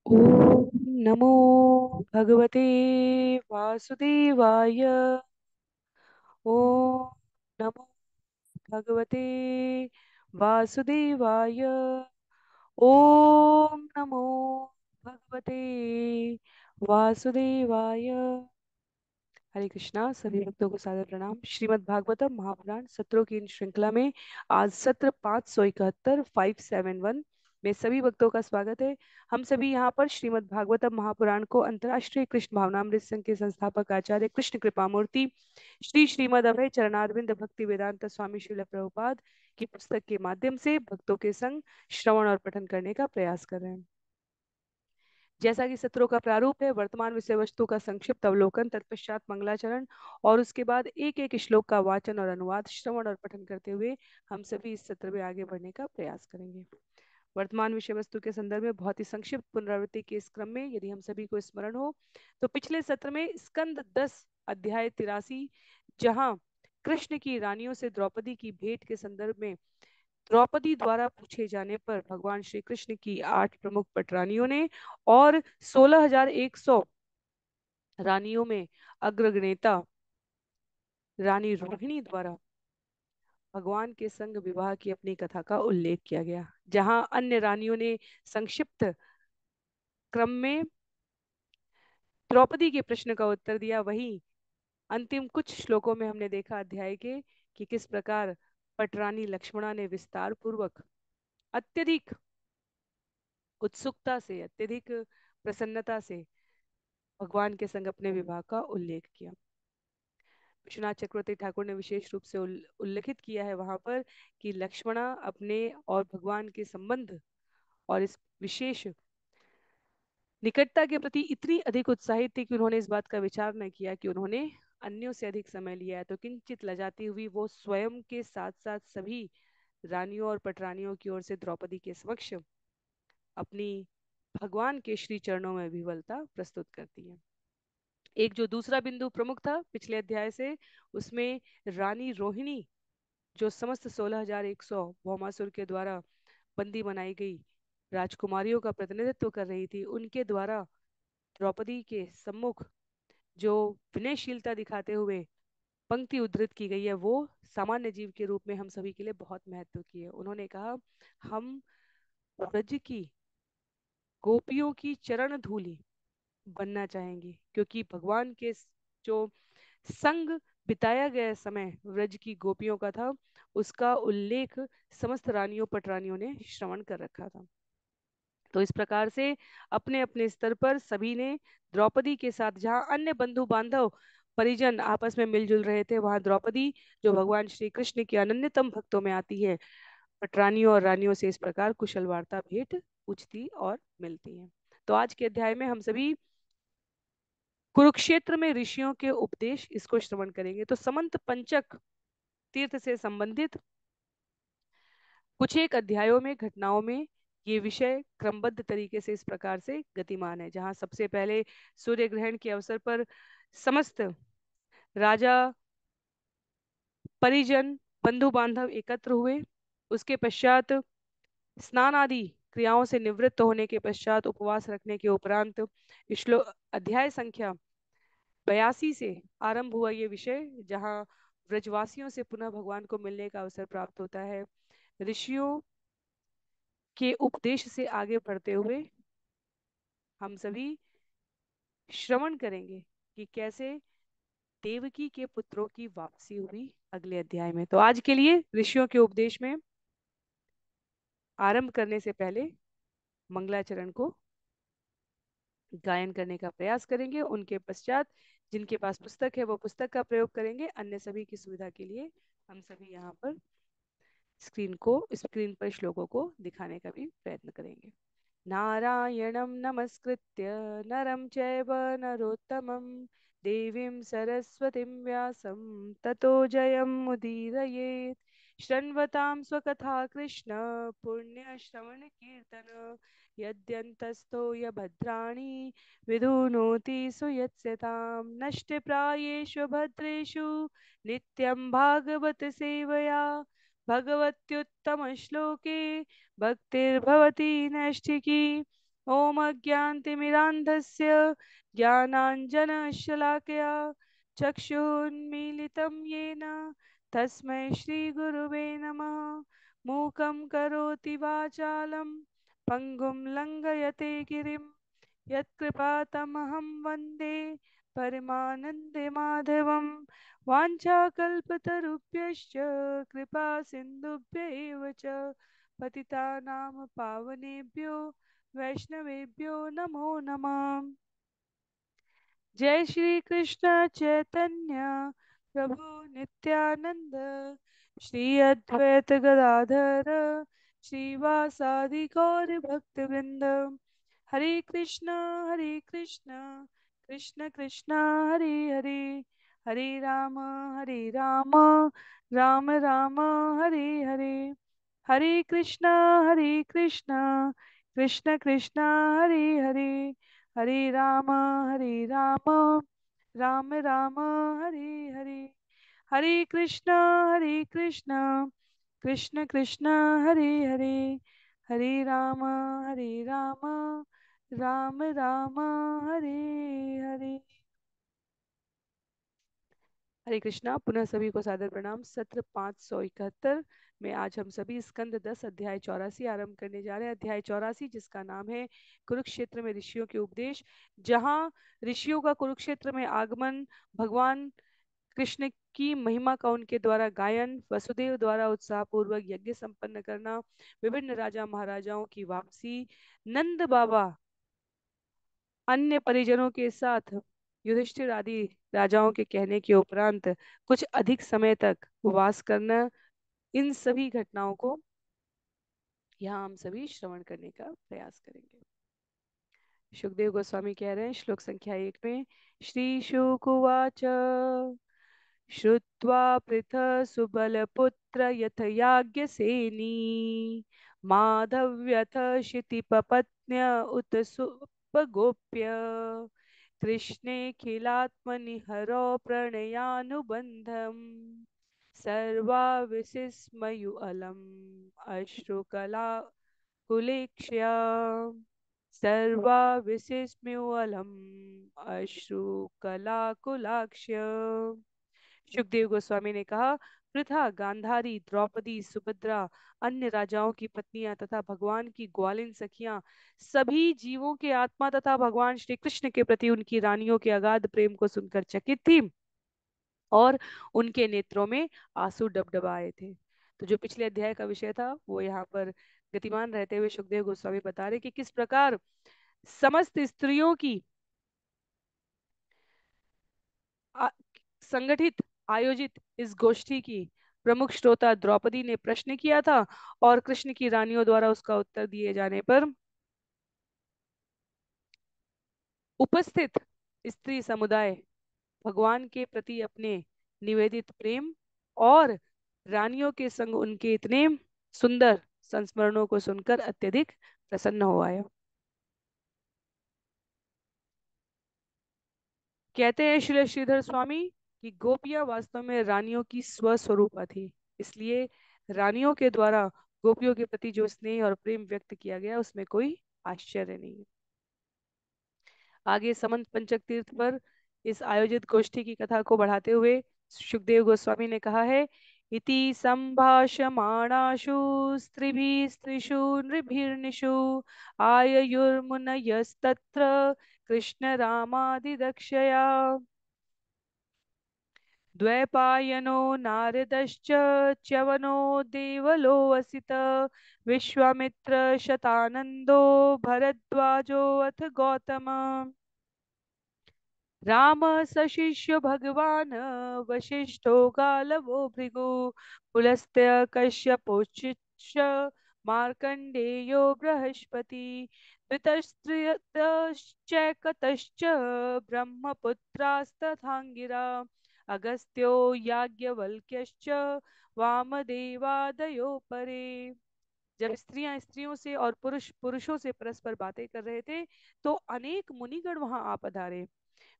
ओम नमो भगवते वासुदेवाय। ओम नमो भगवते वासुदेवाय। ओम नमो भगवते वासुदेवाय। हरे कृष्णा। सभी भक्तों को सादर प्रणाम। श्रीमद् भागवतम महापुराण सत्रों की इन श्रृंखला में आज सत्र 571 571 में सभी भक्तों का स्वागत है। हम सभी यहाँ पर श्रीमद् भागवतम महापुराण को अंतर्राष्ट्रीय कृष्ण भावनामृत संघ के संस्थापक आचार्य कृष्ण कृपामूर्ति श्री श्रीमद् अभय चरणारविंद भक्ति वेदांत स्वामी श्रील प्रभुपाद की पुस्तक के माध्यम से भक्तों के संग श्रवण और पठन करने का प्रयास कर रहे हैं। जैसा कि सत्रों का प्रारूप है, वर्तमान विषय वस्तु का संक्षिप्त अवलोकन, तत्पश्चात मंगलाचरण और उसके बाद एक एक श्लोक का वाचन और अनुवाद, श्रवण और पठन करते हुए हम सभी इस सत्र में आगे बढ़ने का प्रयास करेंगे। वर्तमान विषय वस्तु के संदर्भ में बहुत ही संक्षिप्त पुनरावृत्ति के इस क्रम में यदि हम सभी को स्मरण हो तो पिछले सत्र में स्कंद 10 अध्याय 83, जहां कृष्ण की रानियों से द्रौपदी की भेंट के संदर्भ में द्रौपदी द्वारा पूछे जाने पर भगवान श्री कृष्ण की 8 प्रमुख पटरानियों ने और 16,100 रानियों में अग्रगण्यता रानी रोहिणी द्वारा भगवान के संग विवाह की अपनी कथा का उल्लेख किया गया। जहां अन्य रानियों ने संक्षिप्त क्रम में द्रौपदी के प्रश्न का उत्तर दिया, वहीं अंतिम कुछ श्लोकों में हमने देखा अध्याय के कि किस प्रकार पटरानी लक्ष्मणा ने विस्तार पूर्वक अत्यधिक उत्सुकता से, अत्यधिक प्रसन्नता से भगवान के संग अपने विवाह का उल्लेख किया। विश्वनाथ चक्रवर्ती ठाकुर ने विशेष रूप से उल्लेखित किया है वहां पर कि लक्ष्मणा अपने और भगवान के संबंध और इस विशेष निकटता के प्रति इतनी अधिक उत्साहित थी कि उन्होंने इस बात का विचार न किया कि उन्होंने अन्यों से अधिक समय लिया है। तो किंचित लजाती हुई वो स्वयं के साथ साथ सभी रानियों और पटरानियों की ओर से द्रौपदी के समक्ष अपनी भगवान के श्री चरणों में विवलता प्रस्तुत करती है। एक जो दूसरा बिंदु प्रमुख था पिछले अध्याय से, उसमें रानी रोहिणी जो समस्त 16,100 भौमासुर के द्वारा बंदी बनाई गई राजकुमारियों का प्रतिनिधित्व कर रही थी, उनके द्वारा द्रौपदी के सम्मुख जो विनयशीलता दिखाते हुए पंक्ति उद्धृत की गई है, वो सामान्य जीव के रूप में हम सभी के लिए बहुत महत्व की है। उन्होंने कहा, हम ब्रज की गोपियों की चरण धूलि बनना चाहेंगे, क्योंकि भगवान के जो संग बिताया गया समय व्रज की गोपियों का था, उसका उल्लेख समस्त रानियों पटरानियों ने श्रवण कर रखा था। तो इस प्रकार से अपने अपने स्तर पर सभी ने द्रौपदी के साथ, जहां अन्य बंधु बांधव परिजन आपस में मिलजुल रहे थे, वहां द्रौपदी जो भगवान श्री कृष्ण की अनन्यतम भक्तों में आती है, पटरानियों और रानियों से इस प्रकार कुशल वार्ता भेंट पूछती और मिलती है। तो आज के अध्याय में हम सभी कुरुक्षेत्र में ऋषियों के उपदेश इसको श्रवण करेंगे। तो समंत पंचक तीर्थ से संबंधित कुछ एक अध्यायों में, घटनाओं में ये विषय क्रमबद्ध तरीके से इस प्रकार से गतिमान है। जहां सबसे पहले सूर्य ग्रहण के अवसर पर समस्त राजा परिजन बंधु बांधव एकत्र हुए। उसके पश्चात स्नान आदि क्रियाओं से निवृत्त होने के पश्चात उपवास रखने के उपरांत श्लोक अध्याय संख्या 82 से आरंभ हुआ ये विषय, जहाँ ब्रजवासियों से पुनः भगवान को मिलने का अवसर प्राप्त होता है। ऋषियों के उपदेश से आगे बढ़ते हुए हम सभी श्रवण करेंगे कि कैसे देवकी के पुत्रों की वापसी हुई अगले अध्याय में। तो आज के लिए ऋषियों के उपदेश में आरंभ करने से पहले मंगलाचरण को गायन करने का प्रयास करेंगे। उनके पश्चात जिनके पास पुस्तक है वो पुस्तक का प्रयोग करेंगे। अन्य सभी की सुविधा के लिए हम सभी यहाँ पर स्क्रीन पर श्लोकों को दिखाने का भी प्रयत्न करेंगे। नारायणं नमस्कृत्य नरं चैव नरोत्तमं देवीं सरस्वतीं व्यासं ततो जयमुदीरयेत्। शृण्वतां स्वकथा कृष्ण पुण्यश्रवणकीर्तन यद्यन्तस्थो यभद्राणि विधुनोति सुयत्स्यतां। नष्टप्रायेषु भद्रेषु नित्यं भागवत सेवया भगवत्युत्तमश्लोके भक्तिर्भवति नैष्ठिकी। ॐ अज्ञानतिमिरान्धस्य ज्ञानाञ्जनशलाकया चक्षुन्मीलितं येन तस्मै श्रीगुरुवे नमः। मूकं करोति वाचालं पङ्गुं लङ्घयते गिरिं यत्कृपातमहं वन्दे परमानन्दमाधवं। वाञ्छाकल्पतरुभ्यश्च कृपा सिन्धुभ्य एव च पतितानां पावनेभ्यो वैष्णवेभ्यो नमो नमः। जय श्री कृष्ण चैतन्य प्रभु नित्यानंद, श्री अद्वैत गदाधर श्रीवासादि गौर भक्त वृंद। हरे कृष्ण कृष्ण कृष्ण हरे हरे, हरे राम राम राम हरे हरे। हरे कृष्ण कृष्ण कृष्ण हरे हरे, हरे राम राम राम हरे हरे। हरे कृष्ण कृष्ण कृष्ण हरे हरे, हरे राम राम राम हरे हरे। हरे कृष्णा। पुनः सभी को सादर प्रणाम। सत्र 571 में आज हम सभी स्कंद 10 अध्याय 84 आरंभ करने जा रहे हैं। अध्याय 84 जिसका नाम है कुरुक्षेत्र में ऋषियों के उपदेश, जहां ऋषियों का कुरुक्षेत्र में आगमन, भगवान कृष्ण की महिमा का उनके द्वारा गायन, वसुदेव द्वारा उत्साह पूर्वक यज्ञ संपन्न करना, विभिन्न राजा महाराजाओं की वापसी, नंद बाबा अन्य परिजनों के साथ युधिष्ठिर आदि राजाओं के कहने के उपरांत कुछ अधिक समय तक उपवास करना, इन सभी घटनाओं को यहाँ हम सभी श्रवण करने का प्रयास करेंगे। सुखदेव गोस्वामी कह रहे हैं श्लोक संख्या 1 में, श्री शुकुवाच श्रुत्वा पृथ सुबलपुत्र यथ याज्ञसेनी माधव्यथ क्षितिपपत्न्य उत सुपगोप्य कृष्णेऽखिलात्मनि हरौ प्रणयानुबन्धम् सर्वाविसिस्मयुअलम् अश्रुकलाकुलेक्ष्या सर्वाविसिस्म्युअलम् अश्रुकलाकुलाक्ष्य। सुखदेव गोस्वामी ने कहा, पृथा, गांधारी, द्रौपदी, सुभद्रा, अन्य राजाओं की पत्नियां तथा भगवान की ग्वालिन सखियां सभी जीवों के आत्मा तथा भगवान श्री कृष्ण के प्रति उनकी रानियों के अगाध प्रेम को सुनकर चकित थी और उनके नेत्रों में आंसू डबडबाए थे। तो जो पिछले अध्याय का विषय था वो यहाँ पर गतिमान रहते हुए सुखदेव गोस्वामी बता रहे कि किस प्रकार समस्त स्त्रियों की आ, संगठित आयोजित इस गोष्ठी की प्रमुख श्रोता द्रौपदी ने प्रश्न किया था और कृष्ण की रानियों द्वारा उसका उत्तर दिए जाने पर उपस्थित स्त्री समुदाय भगवान के प्रति अपने निवेदित प्रेम और रानियों के संग उनके इतने सुंदर संस्मरणों को सुनकर अत्यधिक प्रसन्न हो आया। कहते हैं श्री श्रीधर स्वामी कि गोपियां वास्तव में रानियों की स्वस्वरूपा थी, इसलिए रानियों के द्वारा गोपियों के प्रति जो स्नेह और प्रेम व्यक्त किया गया उसमें कोई आश्चर्य नहीं है। आगे समंत पंचक तीर्थ पर इस आयोजित गोष्ठी की कथा को बढ़ाते हुए सुखदेव गोस्वामी ने कहा है, इति संभाषमाणाशु स्त्रिभिः स्त्रीषु नृभिर्निषु आययुर्मुनयस्तत्र कृष्ण रामादिदक्षया द्वैपायनो नारदश्च च्यवनो देवलो वसित विश्वामित्र शतानंदो भरद्वाजो अथ गौतम राम सशिष्य भगवान वशिष्ठो गालवो भृगु पुलस्त्य कश्यपोचिष्य मार्कंडेयो बृहस्पति ऋतश्च ब्रह्मपुत्रास्तथांगिरा अगस्त्यो याज्ञवल्क्यश्च वामदेवादयो परे। जब स्त्रियां स्त्रियों से और पुरुष पुरुषों से परस्पर बातें कर रहे थे तो अनेक मुनिगण वहां आ पधारे।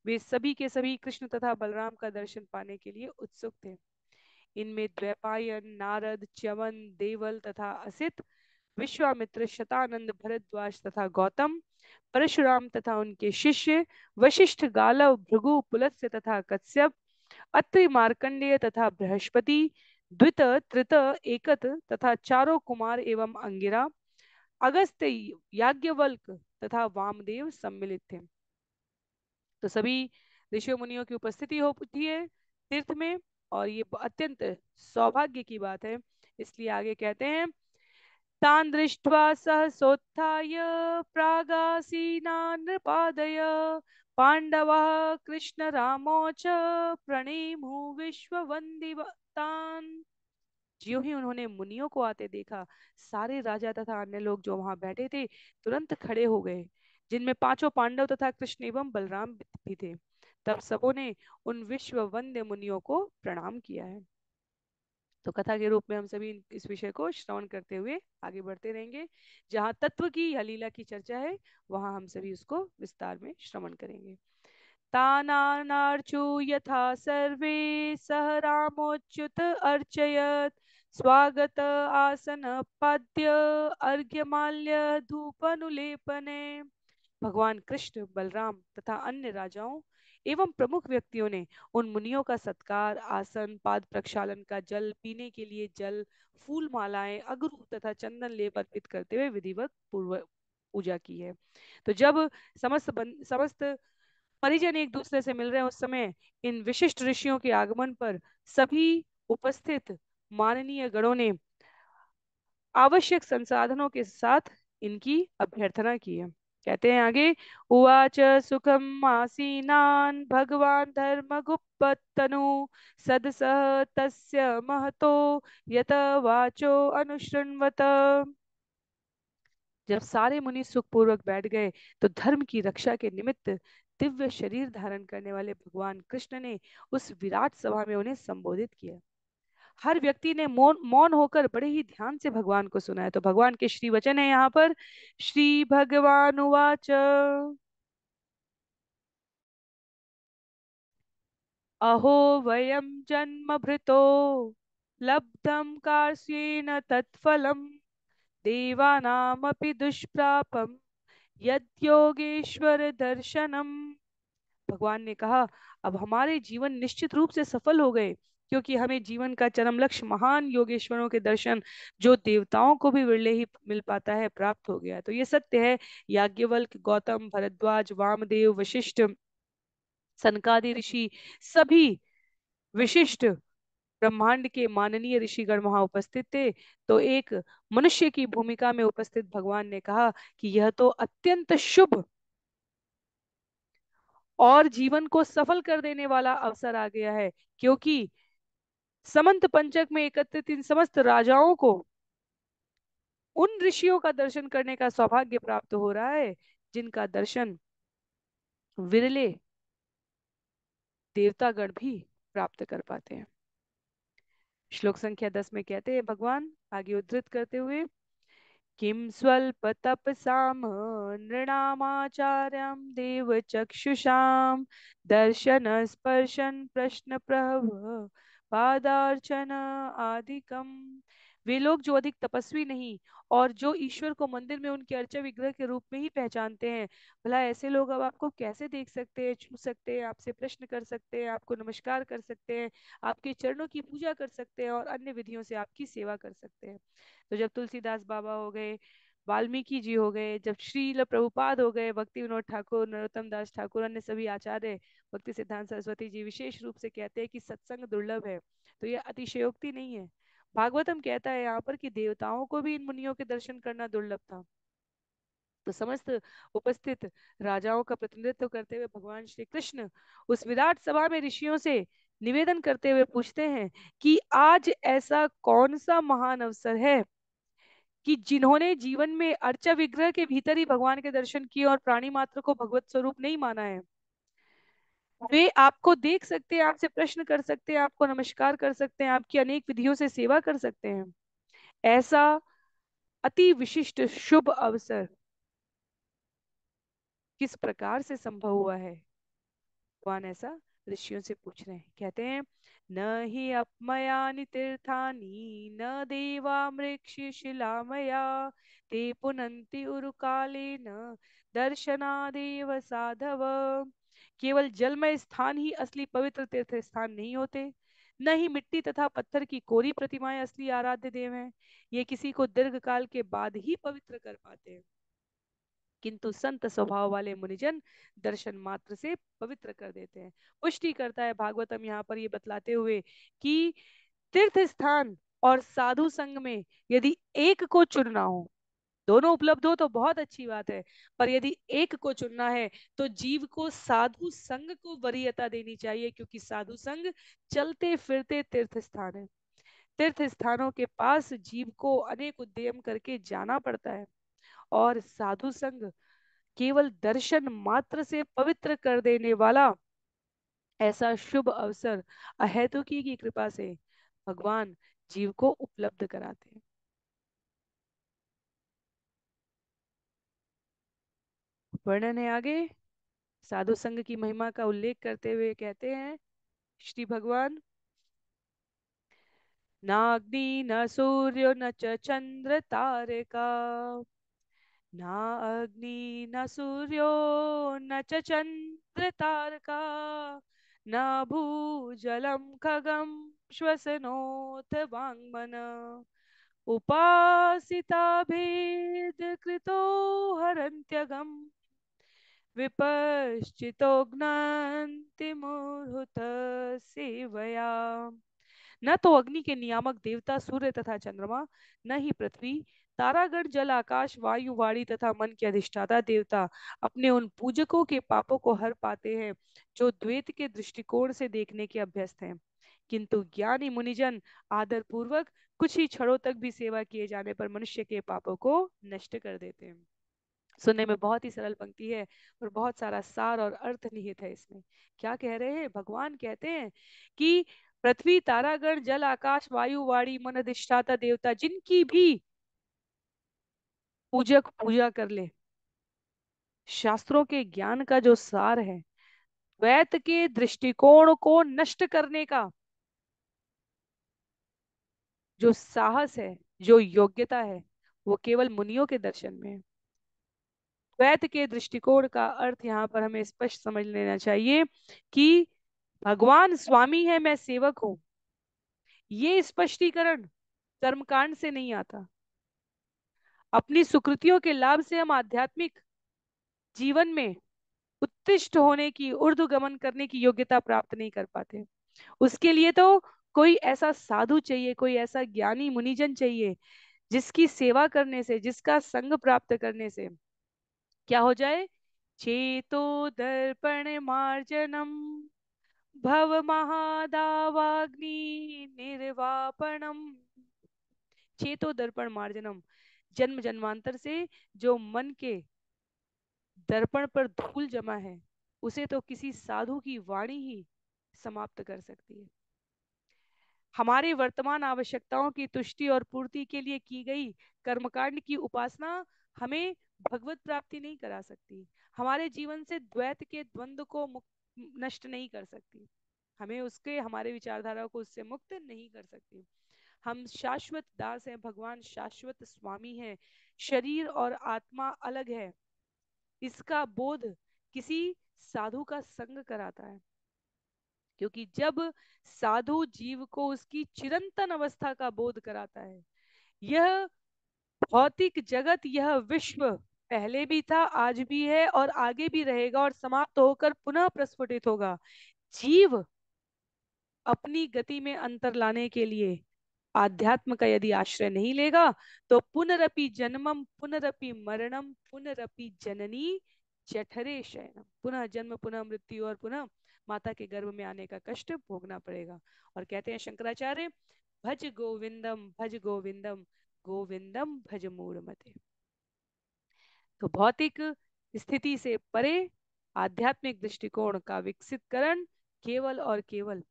वे सभी के सभी कृष्ण तथा बलराम का दर्शन पाने के लिए उत्सुक थे। इनमें द्वैपायन, नारद, च्यवन, देवल तथा असित विश्वामित्र, शतानंद, भरद्वाज तथा गौतम, परशुराम तथा उनके शिष्य वशिष्ठ, गालव, भृगु, पुलत्स्य तथा कश्यप, अत्रि, मार्कंडेय तथा बृहस्पति, द्वित, त्रित, एकत तथा चारों कुमार एवं अंगिरा, अगस्त्य, याज्ञवल्क तथा वामदेव सम्मिलित थे। तो सभी ऋषियों मुनियों की उपस्थिति होती है तीर्थ में, और ये अत्यंत सौभाग्य की बात है। इसलिए आगे कहते हैं, तान् दृष्ट्वा सहसोत्थाय प्रागासीनान् नृपादय पाण्डवः कृष्णरामौ च प्रणेमुः विश्ववन्दितान्। ज्यों ही उन्होंने मुनियों को आते देखा, सारे राजा तथा अन्य लोग जो वहां बैठे थे तुरंत खड़े हो गए, जिनमें पांचों पांडव तथा कृष्ण एवं बलराम भी थे। तब सबों ने उन विश्व वंद्य मुनियों को प्रणाम किया है। तो कथा के रूप में हम सभी इस विषय को श्रवण करते हुए आगे बढ़ते रहेंगे। जहाँ तत्व की या लीला की चर्चा है, वहां हम सभी उसको विस्तार में श्रवण करेंगे। तानार्चु यथा सर्वे सह रामोच्युत अर्चयत् स्वागत आसन पाद्य अर्घ्यमाल्य धूपनुलेपने। भगवान कृष्ण, बलराम तथा अन्य राजाओं एवं प्रमुख व्यक्तियों ने उन मुनियों का सत्कार, आसन, पाद प्रक्षालन का जल, पीने के लिए जल, फूल मालाएं, अगरू तथा चंदन लेप अर्पित करते हुए विधिवत पूर्व पूजा की है। तो जब समस्त परिजन एक दूसरे से मिल रहे हैं, उस समय इन विशिष्ट ऋषियों के आगमन पर सभी उपस्थित माननीय गणों ने आवश्यक संसाधनों के साथ इनकी अभ्यर्थना की है। कहते हैं आगे, उवाच सुखम आसीनान भगवान धर्मगुप्तनु सदसह तस्य महतो यत वाचो अनुशृण्वत। जब सारे मुनि सुखपूर्वक बैठ गए, तो धर्म की रक्षा के निमित्त दिव्य शरीर धारण करने वाले भगवान कृष्ण ने उस विराट सभा में उन्हें संबोधित किया। हर व्यक्ति ने मौन मौन होकर बड़े ही ध्यान से भगवान को सुना है। तो भगवान के श्री वचन है यहाँ पर, श्री भगवान उवाच, अहो वयम जन्म भृतो लब्धम कार्ष्येन तत्फलम देवानामपि दुष्प्रापम यद्योगेश्वर दर्शनम। भगवान ने कहा, अब हमारे जीवन निश्चित रूप से सफल हो गए, क्योंकि हमें जीवन का चरम लक्ष्य महान योगेश्वरों के दर्शन, जो देवताओं को भी विरले ही मिल पाता है, प्राप्त हो गया। तो ये सत्य है। याज्ञवल्क, गौतम, भरद्वाज, वामदेव, वशिष्ठ, सनकादि ऋषि, सभी विशिष्ट ब्रह्मांड के माननीय ऋषिगण वहां उपस्थित थे। तो एक मनुष्य की भूमिका में उपस्थित भगवान ने कहा कि यह तो अत्यंत शुभ और जीवन को सफल कर देने वाला अवसर आ गया है, क्योंकि समंत पंचक में एकत्रित इन समस्त राजाओं को उन ऋषियों का दर्शन करने का सौभाग्य प्राप्त हो रहा है, जिनका दर्शन विरले देवतागण भी प्राप्त कर पाते हैं। श्लोक संख्या 10 में कहते हैं भगवान आगे उद्धृत करते हुए, किम स्वल्प तपसाम नृणामाचार्यं देव चक्षुषाम दर्शन स्पर्शन प्रश्न प्रभ पादार्चन आदिकम। वे लोग जो अधिक तपस्वी नहीं और जो ईश्वर को मंदिर में उनके अर्चा विग्रह के रूप में ही पहचानते हैं, भला ऐसे लोग अब आपको कैसे देख सकते हैं, छू सकते हैं, आपसे प्रश्न कर सकते हैं, आपको नमस्कार कर सकते हैं, आपके चरणों की पूजा कर सकते हैं और अन्य विधियों से आपकी सेवा कर सकते हैं। तो जब तुलसीदास बाबा हो गए, वाल्मीकि जी हो गए, जब श्रील प्रभुपाद हो गए, भक्ति विनोद ठाकुर, नरोत्तम दास ठाकुर, अन्य सभी आचार्य, भक्ति सिद्धांत सरस्वती जी विशेष रूप से कहते हैं कि सत्संग दुर्लभ है, तो यह अतिशयोक्ति नहीं है। भागवतम कहता है यहाँ पर कि देवताओं को भी इन मुनियों के दर्शन करना दुर्लभ था। तो समस्त उपस्थित राजाओं का प्रतिनिधित्व करते हुए भगवान श्री कृष्ण उस विराट सभा में ऋषियों से निवेदन करते हुए पूछते हैं कि आज ऐसा कौन सा महान अवसर है कि जिन्होंने जीवन में अर्चा विग्रह के भीतर ही भगवान के दर्शन किए और प्राणी मात्र को भगवत स्वरूप नहीं माना है, वे आपको देख सकते हैं, आपसे प्रश्न कर सकते हैं, आपको नमस्कार कर सकते हैं, आपकी अनेक विधियों से सेवा कर सकते हैं। ऐसा अति विशिष्ट शुभ अवसर किस प्रकार से संभव हुआ है? भगवान ऐसा ऋषियों से पूछ रहे हैं। कहते हैं, न हि अपमयानि तीर्थानि न देवा मृक्षशिलामया ते पुनन्ति उरुकालेन दर्शनादेव साधव। केवल जलमय स्थान ही असली पवित्र तीर्थ स्थान नहीं होते, न ही मिट्टी तथा पत्थर की कोरी प्रतिमाएं असली आराध्य देव हैं। ये किसी को दीर्घ काल के बाद ही पवित्र कर पाते हैं, किंतु संत स्वभाव वाले मुनिजन दर्शन मात्र से पवित्र कर देते हैं। पुष्टि करता है भागवतम यहाँ पर ये बतलाते हुए कि तीर्थ स्थान और साधु संग में यदि एक को चुनना हो, दोनों उपलब्ध हो तो बहुत अच्छी बात है, पर यदि एक को चुनना है तो जीव को साधु संग को वरीयता देनी चाहिए, क्योंकि साधु संग चलते फिरते तीर्थ स्थान है। तीर्थ स्थानों के पास जीव को अनेक उद्यम करके जाना पड़ता है, और साधु संग केवल दर्शन मात्र से पवित्र कर देने वाला ऐसा शुभ अवसर अहेतुकी की कृपा से भगवान जीव को उपलब्ध कराते हैं। वर्णन है आगे। साधु संग की महिमा का उल्लेख करते हुए कहते हैं श्री भगवान, न अग्नि न सूर्य न च चंद्र तारका, न अग्नि न सूर्यो न च चंद्र तारका, न भूजलम खगम श्वसनोथ वाङ्मन, उपासिता भेद कृतो हरन्त्यगम, विपश्चितो ज्ञान्ति मुहूर्त सेवया। न तो अग्नि के नियामक देवता सूर्य तथा चंद्रमा, न ही पृथ्वी, तारागण, जल, आकाश, वायु, वाणी तथा मन के अधिष्ठाता देवता अपने उन पूजकों के पापों को हर पाते हैं जो द्वैत के दृष्टिकोण से देखने के अभ्यस्त हैं, किंतु ज्ञानी मुनिजन आदर पूर्वक कुछ ही क्षणों तक भी सेवा किए जाने पर मनुष्य के पापों को नष्ट कर देते हैं। सुनने में बहुत ही सरल पंक्ति है और बहुत सारा सार और अर्थ निहित है इसमें। क्या कह रहे हैं भगवान? कहते हैं कि पृथ्वी, तारागण, जल, आकाश, वायु, वाणी, मन, अधिष्ठाता देवता, जिनकी भी पूजक पूजा कर ले, शास्त्रों के ज्ञान का जो सार है, द्वैत के दृष्टिकोण को नष्ट करने का जो साहस है, जो योग्यता है, वो केवल मुनियों के दर्शन में है। द्वैत के दृष्टिकोण का अर्थ यहाँ पर हमें स्पष्ट समझ लेना चाहिए कि भगवान स्वामी है, मैं सेवक हूं। ये स्पष्टीकरण कर्मकांड से नहीं आता। अपनी सुकृतियों के लाभ से हम आध्यात्मिक जीवन में उत्तिष्ठ होने की, ऊर्ध्वगमन करने की योग्यता प्राप्त नहीं कर पाते। उसके लिए तो कोई ऐसा साधु चाहिए, कोई ऐसा ज्ञानी मुनिजन चाहिए जिसकी सेवा करने से, जिसका संग प्राप्त करने से क्या हो जाए? चेतो दर्पण मार्जनम भव महादावाग्नि निर्वापणम। चेतो दर्पण मार्जनम, जन्म जन्मांतर से जो मन के दर्पण पर धूल जमा है, उसे तो किसी साधु की वाणी ही समाप्त कर सकती है। हमारे वर्तमान आवश्यकताओं की तुष्टि और पूर्ति के लिए की गई कर्मकांड की उपासना हमें भगवत प्राप्ति नहीं करा सकती, हमारे जीवन से द्वैत के द्वंद्व को नष्ट नहीं कर सकती, हमें उसके, हमारे विचारधारा को उससे मुक्त नहीं कर सकती। हम शाश्वत दास हैं, भगवान शाश्वत स्वामी हैं। शरीर और आत्मा अलग है, इसका बोध किसी साधु का संग कराता है, क्योंकि जब साधु जीव को उसकी चिरंतन अवस्था का बोध कराता है, यह भौतिक जगत, यह विश्व पहले भी था, आज भी है और आगे भी रहेगा और समाप्त होकर पुनः प्रस्फुटित होगा। जीव अपनी गति में अंतर लाने के लिए आध्यात्म का यदि आश्रय नहीं लेगा तो पुनरपि जन्मम पुनरपि मरणम पुनरपि जननी जठरे शयनम, पुनः जन्म, पुनः मृत्यु और पुनः माता के गर्भ में आने का कष्ट भोगना पड़ेगा। और कहते हैं शंकराचार्य, भज गोविंदम, गोविंदम भज मूढ़मते। तो भौतिक स्थिति से परे आध्यात्मिक दृष्टिकोण का विकसित करण केवल और केवल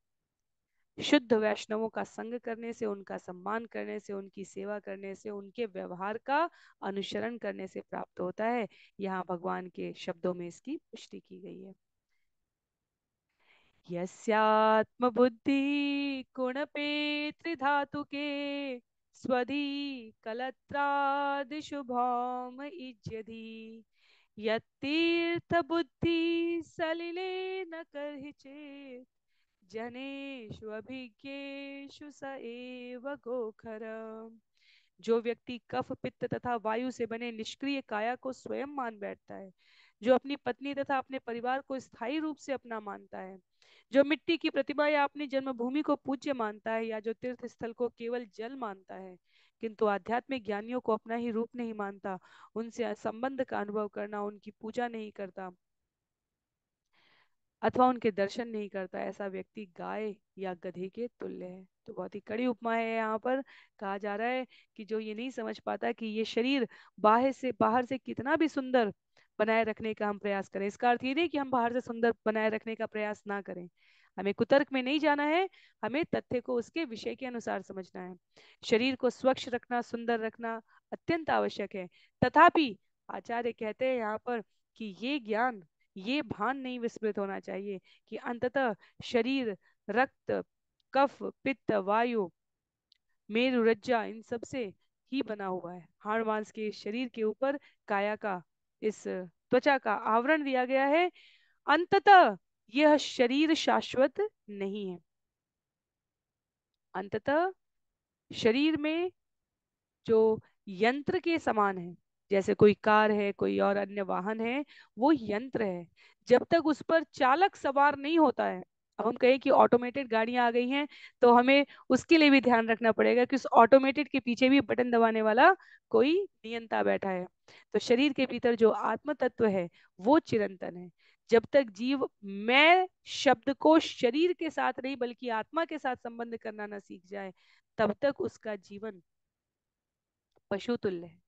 शुद्ध वैष्णवों का संग करने से, उनका सम्मान करने से, उनकी सेवा करने से, उनके व्यवहार का अनुसरण करने से प्राप्त होता है। यहाँ भगवान के शब्दों में इसकी पुष्टि की गई है। यस्यात्मबुद्धि कुणपे त्रिधातुके स्वधी कलत्रादिषु भौम इज्यधि यत्तीर्थबुद्धि सलिले न करहि चेत् जनेषु अभिज्ञेषु स एव गोखर। जो व्यक्ति कफ पित्त तथा वायु से बने निष्क्रिय काया को स्वयं मान बैठता है, जो अपनी पत्नी तथा अपने परिवार को स्थायी रूप से अपना मानता है, जो मिट्टी की प्रतिमा या अपनी जन्मभूमि को पूज्य मानता है, या जो तीर्थ स्थल को केवल जल मानता है किंतु आध्यात्मिक ज्ञानियों को अपना ही रूप नहीं मानता, उनसे संबंध का अनुभव करना, उनकी पूजा नहीं करता अथवा उनके दर्शन नहीं करता, ऐसा व्यक्ति गाय या गधे के तुल्य है। तो बहुत ही कड़ी उपमा है। यहाँ पर कहा जा रहा है कि जो ये नहीं समझ पाता कि ये शरीर बाहर से कितना भी सुंदर बनाए रखने का हम प्रयास करें, इसका अर्थ ये नहीं कि हम बाहर से सुंदर बनाए रखने का प्रयास ना करें। हमें कुतर्क में नहीं जाना है, हमें तथ्य को उसके विषय के अनुसार समझना है। शरीर को स्वच्छ रखना, सुंदर रखना अत्यंत आवश्यक है। तथापि आचार्य कहते हैं यहाँ पर कि ये ज्ञान, ये भान नहीं विस्मृत होना चाहिए कि अंततः शरीर रक्त, कफ, पित्त, वायु, मेरु, रज्जा इन सब से ही बना हुआ है। हाड़ मांस के शरीर के ऊपर काया का, इस त्वचा का आवरण दिया गया है। अंततः यह शरीर शाश्वत नहीं है। अंततः शरीर में जो यंत्र के समान है, जैसे कोई कार है, कोई और अन्य वाहन है, वो यंत्र है। जब तक उस पर चालक सवार नहीं होता है, अब हम कहें कि ऑटोमेटेड गाड़ियां आ गई हैं, तो हमें उसके लिए भी ध्यान रखना पड़ेगा कि उस ऑटोमेटेड के पीछे भी बटन दबाने वाला कोई नियंता बैठा है। तो शरीर के भीतर जो आत्म तत्व है वो चिरंतन है। जब तक जीव मैं शब्द को शरीर के साथ नहीं बल्कि आत्मा के साथ संबंध करना ना सीख जाए, तब तक उसका जीवन पशु तुल्य है।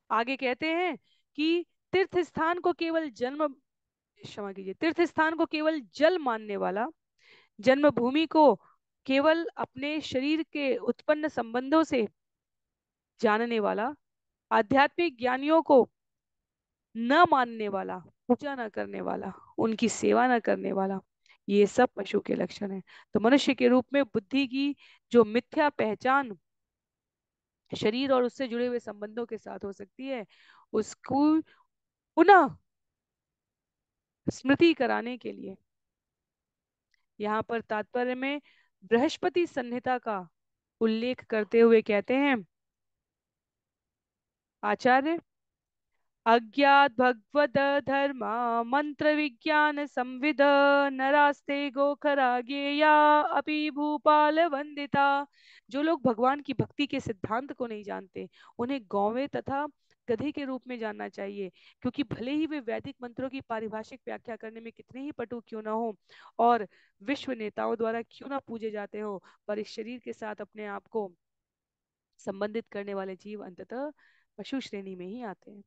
आगे कहते हैं कि तीर्थ स्थान को केवल जन्म क्षमा कीजिए तीर्थ स्थान को केवल जल मानने वाला, जन्मभूमि को केवल अपने शरीर के उत्पन्न संबंधों से जानने वाला, आध्यात्मिक ज्ञानियों को न मानने वाला, पूजा न करने वाला, उनकी सेवा न करने वाला, ये सब पशु के लक्षण है। तो मनुष्य के रूप में बुद्धि की जो मिथ्या पहचान शरीर और उससे जुड़े हुए संबंधों के साथ हो सकती है, उसको पुनः स्मृति कराने के लिए यहाँ पर तात्पर्य में बृहस्पति संहिता का उल्लेख करते हुए कहते हैं आचार्य, अज्ञात भगवद धर्म मंत्र विज्ञान संविद नरास्ते गोखरा ज्ञेया अपि भूपाल वंदिता। जो लोग भगवान की भक्ति के सिद्धांत को नहीं जानते, उन्हें गौवे तथा गधे के रूप में जानना चाहिए, क्योंकि भले ही वे वैदिक मंत्रों की पारिभाषिक व्याख्या करने में कितने ही पटु क्यों ना हो और विश्व नेताओं द्वारा क्यों ना पूजे जाते हो, पर इस शरीर के साथ अपने आप को संबंधित करने वाले जीव अंततः पशु श्रेणी में ही आते हैं।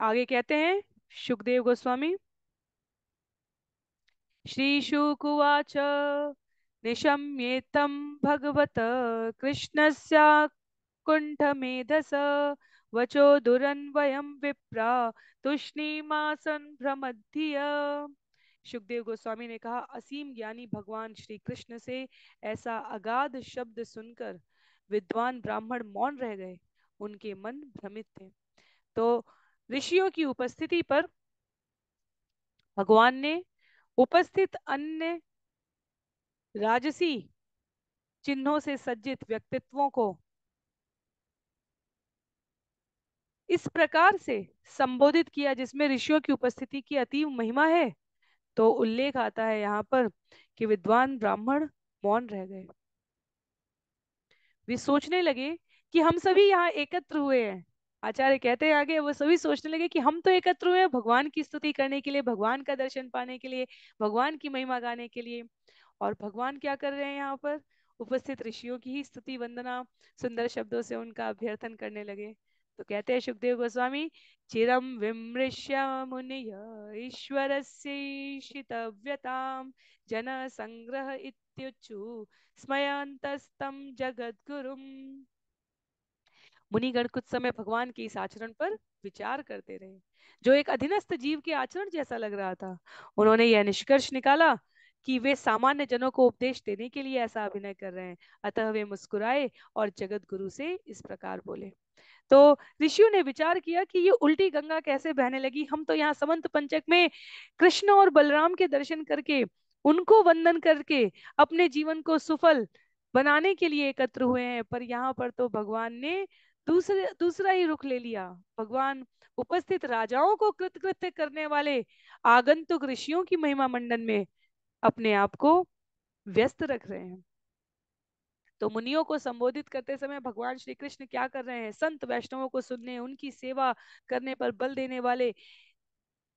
आगे कहते हैं सुखदेव गोस्वामी, श्रीशुकुवाच निशम्येतं भगवत कृष्णस्य कुण्ठमेधस वचो दुरन्वयं विप्रा तुष्णीमासन भ्रमद्धिय। सुखदेव गोस्वामी ने कहा, असीम ज्ञानी भगवान श्री कृष्ण से ऐसा अगाध शब्द सुनकर विद्वान ब्राह्मण मौन रह गए, उनके मन भ्रमित थे। तो ऋषियों की उपस्थिति पर भगवान ने उपस्थित अन्य राजसी चिन्हों से सज्जित व्यक्तित्वों को इस प्रकार से संबोधित किया जिसमें ऋषियों की उपस्थिति की अतीव महिमा है। तो उल्लेख आता है यहाँ पर कि विद्वान ब्राह्मण मौन रह गए, वे सोचने लगे कि हम सभी यहाँ एकत्र हुए हैं। आचार्य कहते हैं आगे, वो सभी सोचने लगे कि हम तो एकत्र हुए हैं भगवान की स्तुति करने के लिए, भगवान का दर्शन पाने के लिए, भगवान की महिमा गाने के लिए। और भगवान क्या कर रहे हैं यहाँ पर, उपस्थित ऋषियों की ही स्तुति वंदना सुंदर शब्दों से उनका अभ्यर्थन करने लगे। तो कहते हैं सुखदेव गोस्वामी, चिरम विमृश्य मुनिय ईश्वरस्यैषितव्यतां जन संग्रह इत्युचु स्मयन्तस्तं जगद्गुरुम्। मुनिगण कुछ समय भगवान के इस आचरण पर विचार करते रहे, जो एक अधीनस्थ जीव के आचरण जैसा लग रहा था। उन्होंने यह निष्कर्ष निकाला कि वे सामान्य जनों को उपदेश देने के लिए ऐसा अभिनय कर रहे हैं। अतः वे मुस्कुराए और जगत गुरु से इस प्रकार बोले। तो ऋषियों ने विचार किया कि ये उल्टी गंगा कैसे बहने लगी। हम तो यहाँ समंत पंचक में कृष्ण और बलराम के दर्शन करके, उनको वंदन करके अपने जीवन को सुफल बनाने के लिए एकत्र हुए हैं, पर यहाँ पर तो भगवान ने दूसरा ही रुख ले लिया। भगवान उपस्थित राजाओं को कृतकृत्य करने वाले आगंतुक ऋषियों की महिमा मंडन में अपने आप को व्यस्त रख रहे हैं। तो मुनियों को संबोधित करते समय भगवान श्री कृष्ण क्या कर रहे हैं? संत वैष्णवों को सुनने, उनकी सेवा करने पर बल देने वाले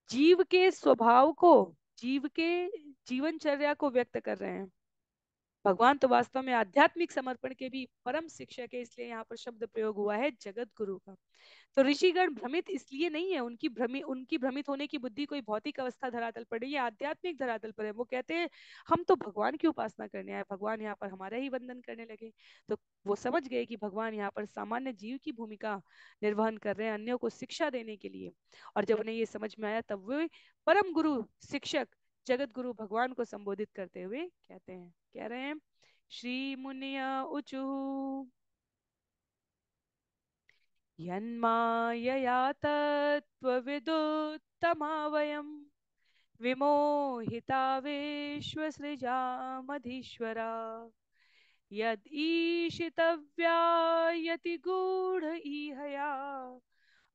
जीव के स्वभाव को, जीव के जीवनचर्या को व्यक्त कर रहे हैं। भगवान तो वास्तव में आध्यात्मिक समर्पण के भी परम शिक्षक है, इसलिए यहाँ पर शब्द प्रयोग हुआ है जगत गुरु का। तो ऋषिगण भ्रमित इसलिए नहीं है, उनकी भ्रमित होने की बुद्धि कोई भौतिक अवस्था धरातल पर नहीं है, आध्यात्मिक धरातल पर है। वो कहते हैं हम तो भगवान की उपासना करने आए, भगवान यहाँ पर हमारा ही वंदन करने लगे। तो वो समझ गए कि भगवान यहाँ पर सामान्य जीव की भूमिका निर्वहन कर रहे हैं, अन्यों को शिक्षा देने के लिए। और जब उन्हें ये समझ में आया, तब वे परम गुरु शिक्षक जगत गुरु भगवान को संबोधित करते हुए कहते हैं, कह रहे हैं, श्री मुनिय उचु यन्मायया तत्त्वविदुत्तमा वयं विमोहिता विश्वसृजामधीश्वरा यद् ईशितव्या यतिगूढ इहया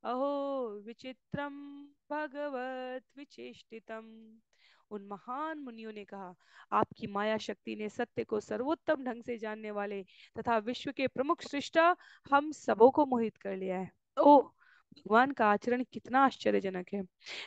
अहो विचित्रम भगवत विचेष्टितम। उन महान मुनियों ने कहा, आपकी माया शक्ति ने सत्य को सर्वोत्तम ढंग से जानने वाले तथा विश्व के प्रमुख सृष्टा हम सबों को मोहित कर लिया है। ओ, भगवान का आचरण कितना आश्चर्यजनक है।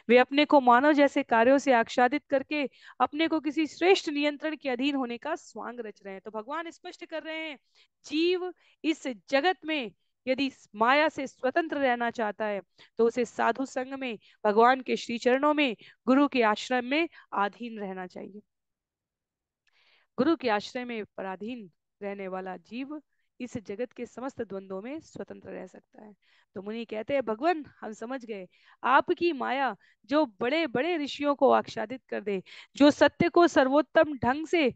वे अपने को मानव जैसे कार्यों से आच्छादित करके अपने को किसी श्रेष्ठ नियंत्रण के अधीन होने का स्वांग रच रहे हैं। तो भगवान स्पष्ट कर रहे हैं, जीव इस जगत में यदि माया से स्वतंत्र रहना चाहता है तो उसे साधु संग में, भगवान के श्री चरणों में, गुरु के आश्रम में अधीन रहना चाहिए। गुरु के आश्रय में पराधीन रहने वाला जीव इस जगत के समस्त द्वंद्वों में स्वतंत्र रह सकता है। तो मुनि कहते हैं, भगवान हम समझ गए, आपकी माया जो बड़े बड़े ऋषियों को आच्छादित कर दे, जो सत्य को सर्वोत्तम ढंग से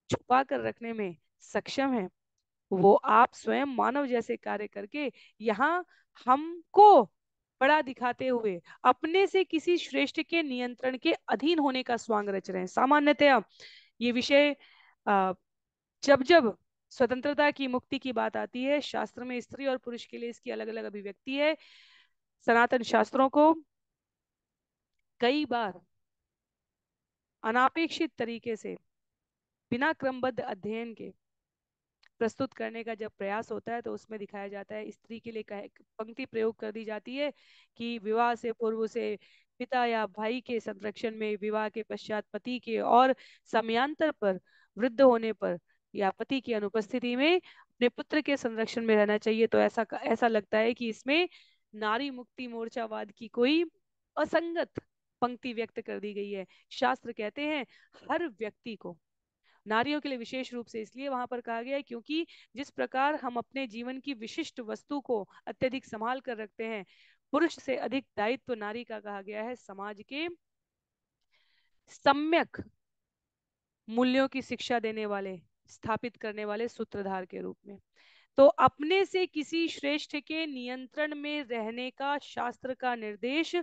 छुपा कर रखने में सक्षम है, वो आप स्वयं मानव जैसे कार्य करके यहाँ हमको बड़ा दिखाते हुए अपने से किसी श्रेष्ठ के नियंत्रण के अधीन होने का स्वांग रच रहे हैं। सामान्यतः ये विषय जब जब स्वतंत्रता की, मुक्ति की बात आती है, शास्त्र में स्त्री और पुरुष के लिए इसकी अलग अलग अभिव्यक्ति है। सनातन शास्त्रों को कई बार अनापेक्षित तरीके से, बिना क्रमबद्ध अध्ययन के प्रस्तुत करने का जब प्रयास होता है, तो उसमें दिखाया जाता है, स्त्री के लिए पंक्ति प्रयोग कर दी जाती है कि विवाह से पूर्व से पिता या भाई के संरक्षण में, विवाह के पश्चात पति के, और समयांतर पर वृद्ध होने पर या पति की अनुपस्थिति में अपने पुत्र के संरक्षण में रहना चाहिए। तो ऐसा लगता है कि इसमें नारी मुक्ति मोर्चावाद की कोई असंगत पंक्ति व्यक्त कर दी गई है। शास्त्र कहते हैं हर व्यक्ति को, नारियों के लिए विशेष रूप से इसलिए वहां पर कहा गया है क्योंकि जिस प्रकार हम अपने जीवन की विशिष्ट वस्तु को अत्यधिक संभाल कर रखते हैं, पुरुष से अधिक दायित्व नारी का कहा गया है समाज के सम्यक मूल्यों की शिक्षा देने वाले, स्थापित करने वाले सूत्रधार के रूप में। तो अपने से किसी श्रेष्ठ के नियंत्रण में रहने का शास्त्र का निर्देश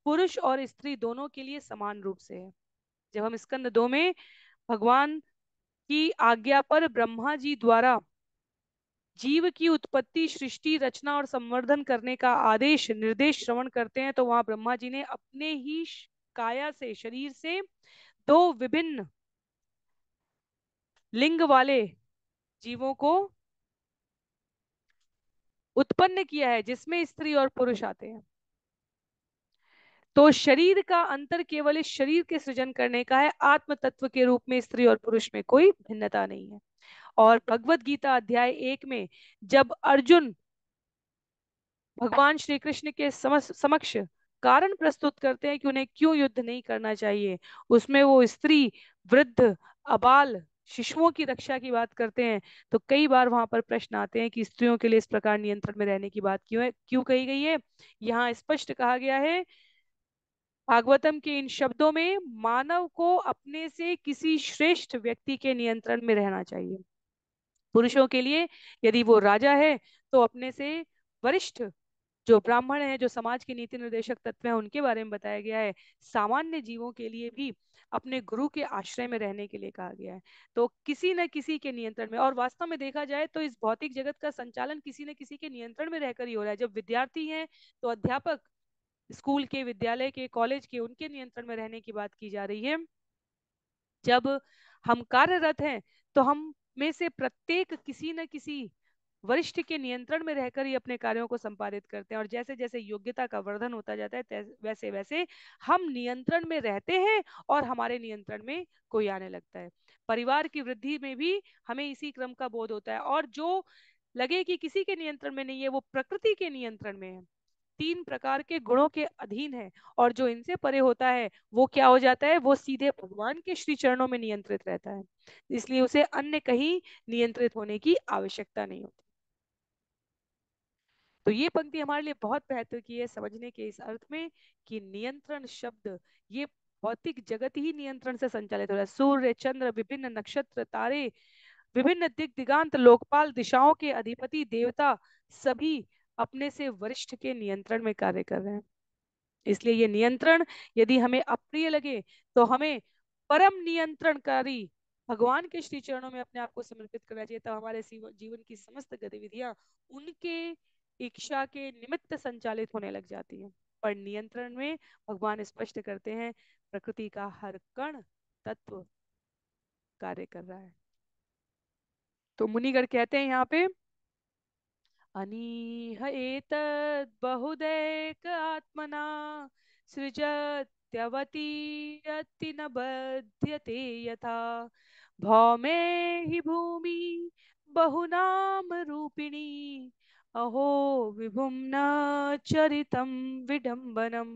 पुरुष और स्त्री दोनों के लिए समान रूप से है। जब हम स्कंद 2 में भगवान की आज्ञा पर ब्रह्मा जी द्वारा जीव की उत्पत्ति, सृष्टि, रचना और संवर्धन करने का आदेश, निर्देश श्रवण करते हैं, तो वहां ब्रह्मा जी ने अपने ही काया से, शरीर से दो विभिन्न लिंग वाले जीवों को उत्पन्न किया है, जिसमें स्त्री और पुरुष आते हैं। तो शरीर का अंतर केवल इस शरीर के सृजन करने का है, आत्म तत्व के रूप में स्त्री और पुरुष में कोई भिन्नता नहीं है। और भगवत गीता अध्याय 1 में जब अर्जुन भगवान श्री कृष्ण के समक्ष कारण प्रस्तुत करते हैं कि उन्हें क्यों युद्ध नहीं करना चाहिए, उसमें वो स्त्री, वृद्ध, अबाल, शिशुओं की रक्षा की बात करते हैं, तो कई बार वहां पर प्रश्न आते हैं कि स्त्रियों के लिए इस प्रकार नियंत्रण में रहने की बात क्यों है, क्यों कही गई है। यहाँ स्पष्ट कहा गया है भागवतम के इन शब्दों में, मानव को अपने से किसी श्रेष्ठ व्यक्ति के नियंत्रण में रहना चाहिए। पुरुषों के लिए यदि वो राजा है तो अपने से वरिष्ठ जो ब्राह्मण है, जो समाज के नीति निर्देशक तत्व हैं, उनके बारे में बताया गया है। सामान्य जीवों के लिए भी अपने गुरु के आश्रय में रहने के लिए कहा गया है। तो किसी न किसी के नियंत्रण में, और वास्तव में देखा जाए तो इस भौतिक जगत का संचालन किसी न किसी के नियंत्रण में रहकर ही हो रहा है। जब विद्यार्थी हैं तो अध्यापक, स्कूल के, विद्यालय के, कॉलेज के, उनके नियंत्रण में रहने की बात की जा रही है। जब हम कार्यरत हैं तो हम में से प्रत्येक किसी न किसी वरिष्ठ के नियंत्रण में रहकर ही अपने कार्यों को संपादित करते हैं, और जैसे जैसे योग्यता का वर्धन होता जाता है वैसे वैसे हम नियंत्रण में रहते हैं और हमारे नियंत्रण में कोई आने लगता है। परिवार की वृद्धि में भी हमें इसी क्रम का बोध होता है, और जो लगे कि किसी के नियंत्रण में नहीं है वो प्रकृति के नियंत्रण में है, तीन प्रकार के गुणों के अधीन है, और जो इनसे परे होता है वो क्या हो जाता है, वो सीधे भगवान के श्री चरणों में नियंत्रित रहता है। इसलिए उसे अन्य कहीं नियंत्रित होने की आवश्यकता नहीं होती। तो ये पंक्ति हमारे लिए बहुत महत्व की है समझने के इस अर्थ में कि नियंत्रण शब्द, ये भौतिक जगत ही नियंत्रण से संचालित हो रहा है। सूर्य, चंद्र, विभिन्न नक्षत्र, तारे, विभिन्न दिग दिगांत, लोकपाल, दिशाओं के अधिपति देवता, सभी अपने से वरिष्ठ के नियंत्रण में कार्य कर रहे हैं। इसलिए ये नियंत्रण यदि हमें अप्रिय लगे तो हमें परम नियंत्रणकारी भगवान के श्री चरणों में अपने आप को समर्पित करना चाहिए। तब हमारे जीवन की समस्त गतिविधियां उनके इच्छा के निमित्त संचालित होने लग जाती हैं। पर नियंत्रण में भगवान स्पष्ट करते हैं प्रकृति का हर कण तत्व कार्य कर रहा है। तो मुनिगण कहते हैं यहाँ पे, अनीह एतद् बहुदैक आत्मना सृजत्यवती अति न बध्यते यथा भौमे हि भूमि बहुनाम रूपिणी अहो विभुम न चरितम विडंबनम।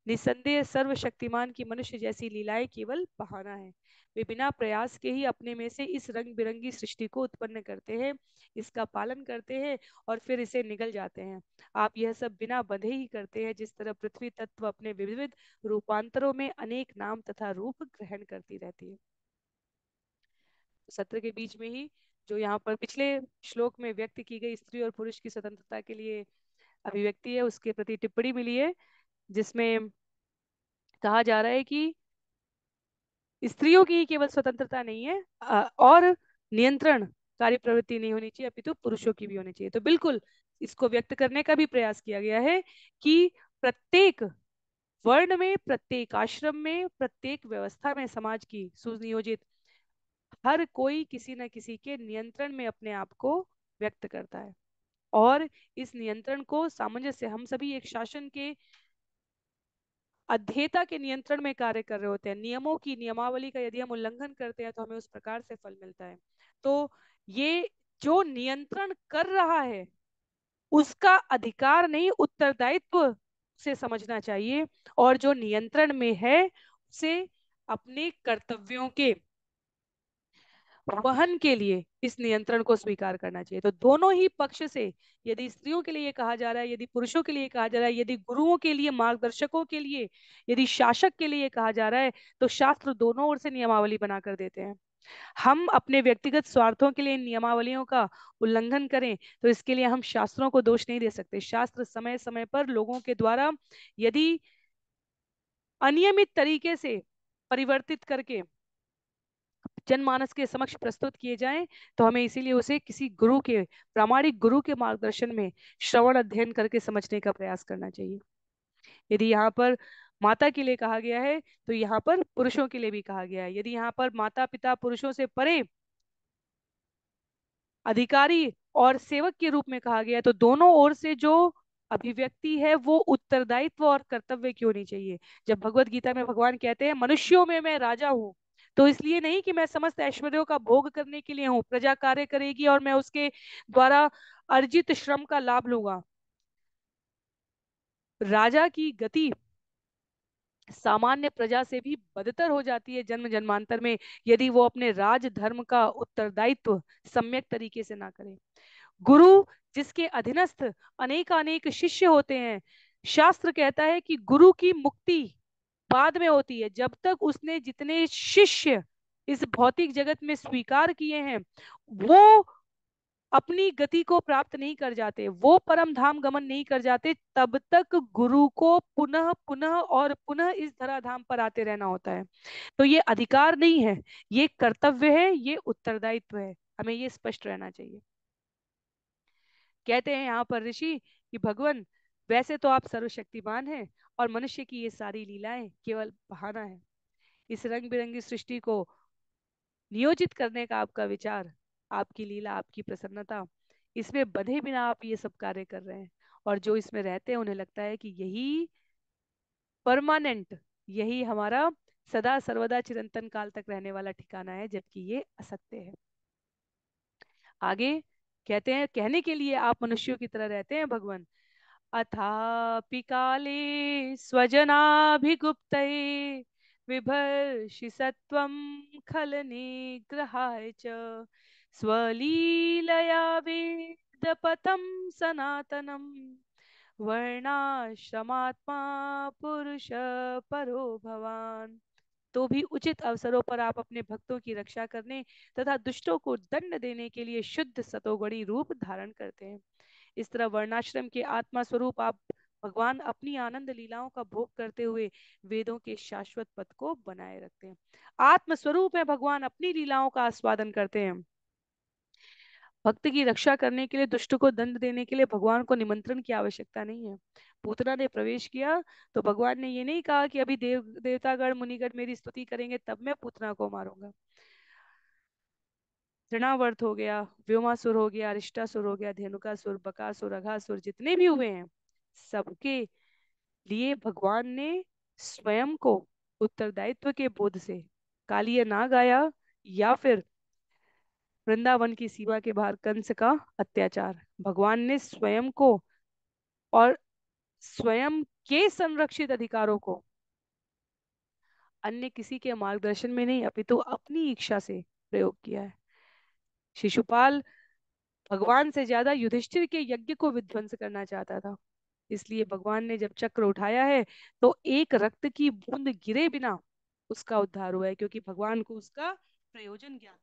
निसंदेह सर्वशक्तिमान की मनुष्य जैसी लीलाएं केवल बहाना है। वे बिना प्रयास के ही अपने में से इस रंग बिरंगी सृष्टि को उत्पन्न करते हैं, इसका पालन करते हैं और फिर इसे निगल जाते हैं। आप यह सब बिना बंधे ही करते हैं, जिस तरह पृथ्वी तत्व अपने विविध रूपांतरों में अनेक नाम तथा रूप ग्रहण करती रहती है। सत्र के बीच में ही जो यहाँ पर पिछले श्लोक में व्यक्त की गई स्त्री और पुरुष की स्वतंत्रता के लिए अभिव्यक्ति है, उसके प्रति टिप्पणी मिली है, जिसमें कहा जा रहा है कि स्त्रियों की ही केवल स्वतंत्रता नहीं है और नियंत्रण कार्य प्रवृत्ति नहीं होनी चाहिए, अपितु पुरुषों की भी होनी चाहिए। तो बिल्कुल इसको व्यक्त करने का भी प्रयास किया गया है कि प्रत्येक वर्ण में, प्रत्येक आश्रम में, प्रत्येक व्यवस्था में, समाज की सुनियोजित हर कोई किसी न किसी के नियंत्रण में अपने आप को व्यक्त करता है, और इस नियंत्रण को सामंजस्य, हम सभी एक शासन के अध्येता के नियंत्रण में कार्य कर रहे होते हैं। नियमों की, नियमावली का यदि हम उल्लंघन करते हैं तो हमें उस प्रकार से फल मिलता है। तो ये जो नियंत्रण कर रहा है उसका अधिकार नहीं, उत्तरदायित्व से समझना चाहिए, और जो नियंत्रण में है उसे अपने कर्तव्यों के वहन के लिए इस नियंत्रण को स्वीकार करना चाहिए। तो दोनों ही पक्ष से, यदि स्त्रियों के लिए ये कहा जा रहा है, यदि पुरुषों के लिए कहा जा रहा है, यदि गुरुओं के लिए, मार्गदर्शकों के लिए, यदि शासक के लिए कहा जा रहा है, तो शास्त्र दोनों ओर से नियमावली बना कर देते हैं। हम अपने व्यक्तिगत स्वार्थों के लिए इन नियमावलियों का उल्लंघन करें तो इसके लिए हम शास्त्रों को दोष नहीं दे सकते। शास्त्र समय समय पर लोगों के द्वारा यदि अनियमित तरीके से परिवर्तित करके जनमानस के समक्ष प्रस्तुत किए जाएं तो हमें इसीलिए उसे किसी गुरु के, प्रामाणिक गुरु के मार्गदर्शन में श्रवण अध्ययन करके समझने का प्रयास करना चाहिए। यदि यहाँ पर माता के लिए कहा गया है तो यहाँ पर पुरुषों के लिए भी कहा गया है। यदि यहाँ पर माता पिता पुरुषों से परे अधिकारी और सेवक के रूप में कहा गया है, तो दोनों ओर से जो अभिव्यक्ति है वो उत्तरदायित्व और कर्तव्य की होनी चाहिए। जब भगवत गीता में भगवान कहते हैं मनुष्यों में मैं राजा हूँ, तो इसलिए नहीं कि मैं समस्त ऐश्वर्यों का भोग करने के लिए हूँ, प्रजा कार्य करेगी और मैं उसके द्वारा अर्जित श्रम का लाभ लूंगा। राजा की गति सामान्य प्रजा से भी बदतर हो जाती है जन्म जन्मांतर में, यदि वो अपने राज धर्म का उत्तरदायित्व सम्यक तरीके से ना करे। गुरु जिसके अधीनस्थ अनेक अनेक शिष्य होते हैं, शास्त्र कहता है कि गुरु की मुक्ति बाद में होती है। जब तक उसने जितने शिष्य इस भौतिक जगत में स्वीकार किए हैं, वो अपनी गति को प्राप्त नहीं कर जाते, वो परम धाम गमन नहीं कर जाते, तब तक गुरु को पुनः पुनः और पुनः इस धराधाम पर आते रहना होता है। तो ये अधिकार नहीं है, ये कर्तव्य है, ये उत्तरदायित्व है, हमें ये स्पष्ट रहना चाहिए। कहते हैं यहाँ पर ऋषि कि भगवान, वैसे तो आप सर्वशक्तिमान हैं और मनुष्य की ये सारी लीलाएं केवल बहाना है। इस रंग बिरंगी सृष्टि को नियोजित करने का आपका विचार, आपकी लीला, आपकी प्रसन्नता, इसमें बंधे बिना आप ये सब कार्य कर रहे हैं। और जो इसमें रहते हैं उन्हें लगता है कि यही परमानेंट, यही हमारा सदा सर्वदा चिरंतन काल तक रहने वाला ठिकाना है, जबकि ये असत्य है। आगे कहते हैं, कहने के लिए आप मनुष्यों की तरह रहते हैं भगवान। अथापि काले स्वजनाभिगुप्तये विभर्षि खल निग्रहाय च स्वलीलया वेदपथं सनातनं वर्णाश्रमात्मा पुरुष परो भवान। तो भी उचित अवसरों पर आप अपने भक्तों की रक्षा करने तथा दुष्टों को दंड देने के लिए शुद्ध सतोगुणी रूप धारण करते हैं। इस तरह वर्णाश्रम के आत्मा स्वरूप आप भगवान अपनी आनंद लीलाओं का भोग करते हुए वेदों के शाश्वत पद को बनाए रखते हैं। आत्म स्वरूप है भगवान, अपनी लीलाओं का आस्वादन करते हैं। भक्त की रक्षा करने के लिए, दुष्ट को दंड देने के लिए भगवान को निमंत्रण की आवश्यकता नहीं है। पूतना ने प्रवेश किया तो भगवान ने ये नहीं कहा कि अभी देवतागण मुनिगण मेरी स्तुति करेंगे तब मैं पूतना को मारूंगा। तृणावर्त हो गया, व्योमासुर हो गया, अरिष्टासुर हो गया, धेनुकासुर, बकासुर, अघासुर, जितने भी हुए हैं, सबके लिए भगवान ने स्वयं को उत्तरदायित्व के बोध से कालिया नाग आया, या फिर वृंदावन की सीमा के बाहर कंस का अत्याचार, भगवान ने स्वयं को और स्वयं के संरक्षित अधिकारों को अन्य किसी के मार्गदर्शन में नहीं अपितु अपनी इच्छा से प्रयोग किया है। शिशुपाल भगवान से ज्यादा युधिष्ठिर के यज्ञ को विध्वंस करना चाहता था, इसलिए भगवान ने जब चक्र उठाया है तो एक रक्त की बूंद गिरे बिना उसका उद्धार हुआ है, क्योंकि भगवान को उसका प्रयोजन ज्ञान।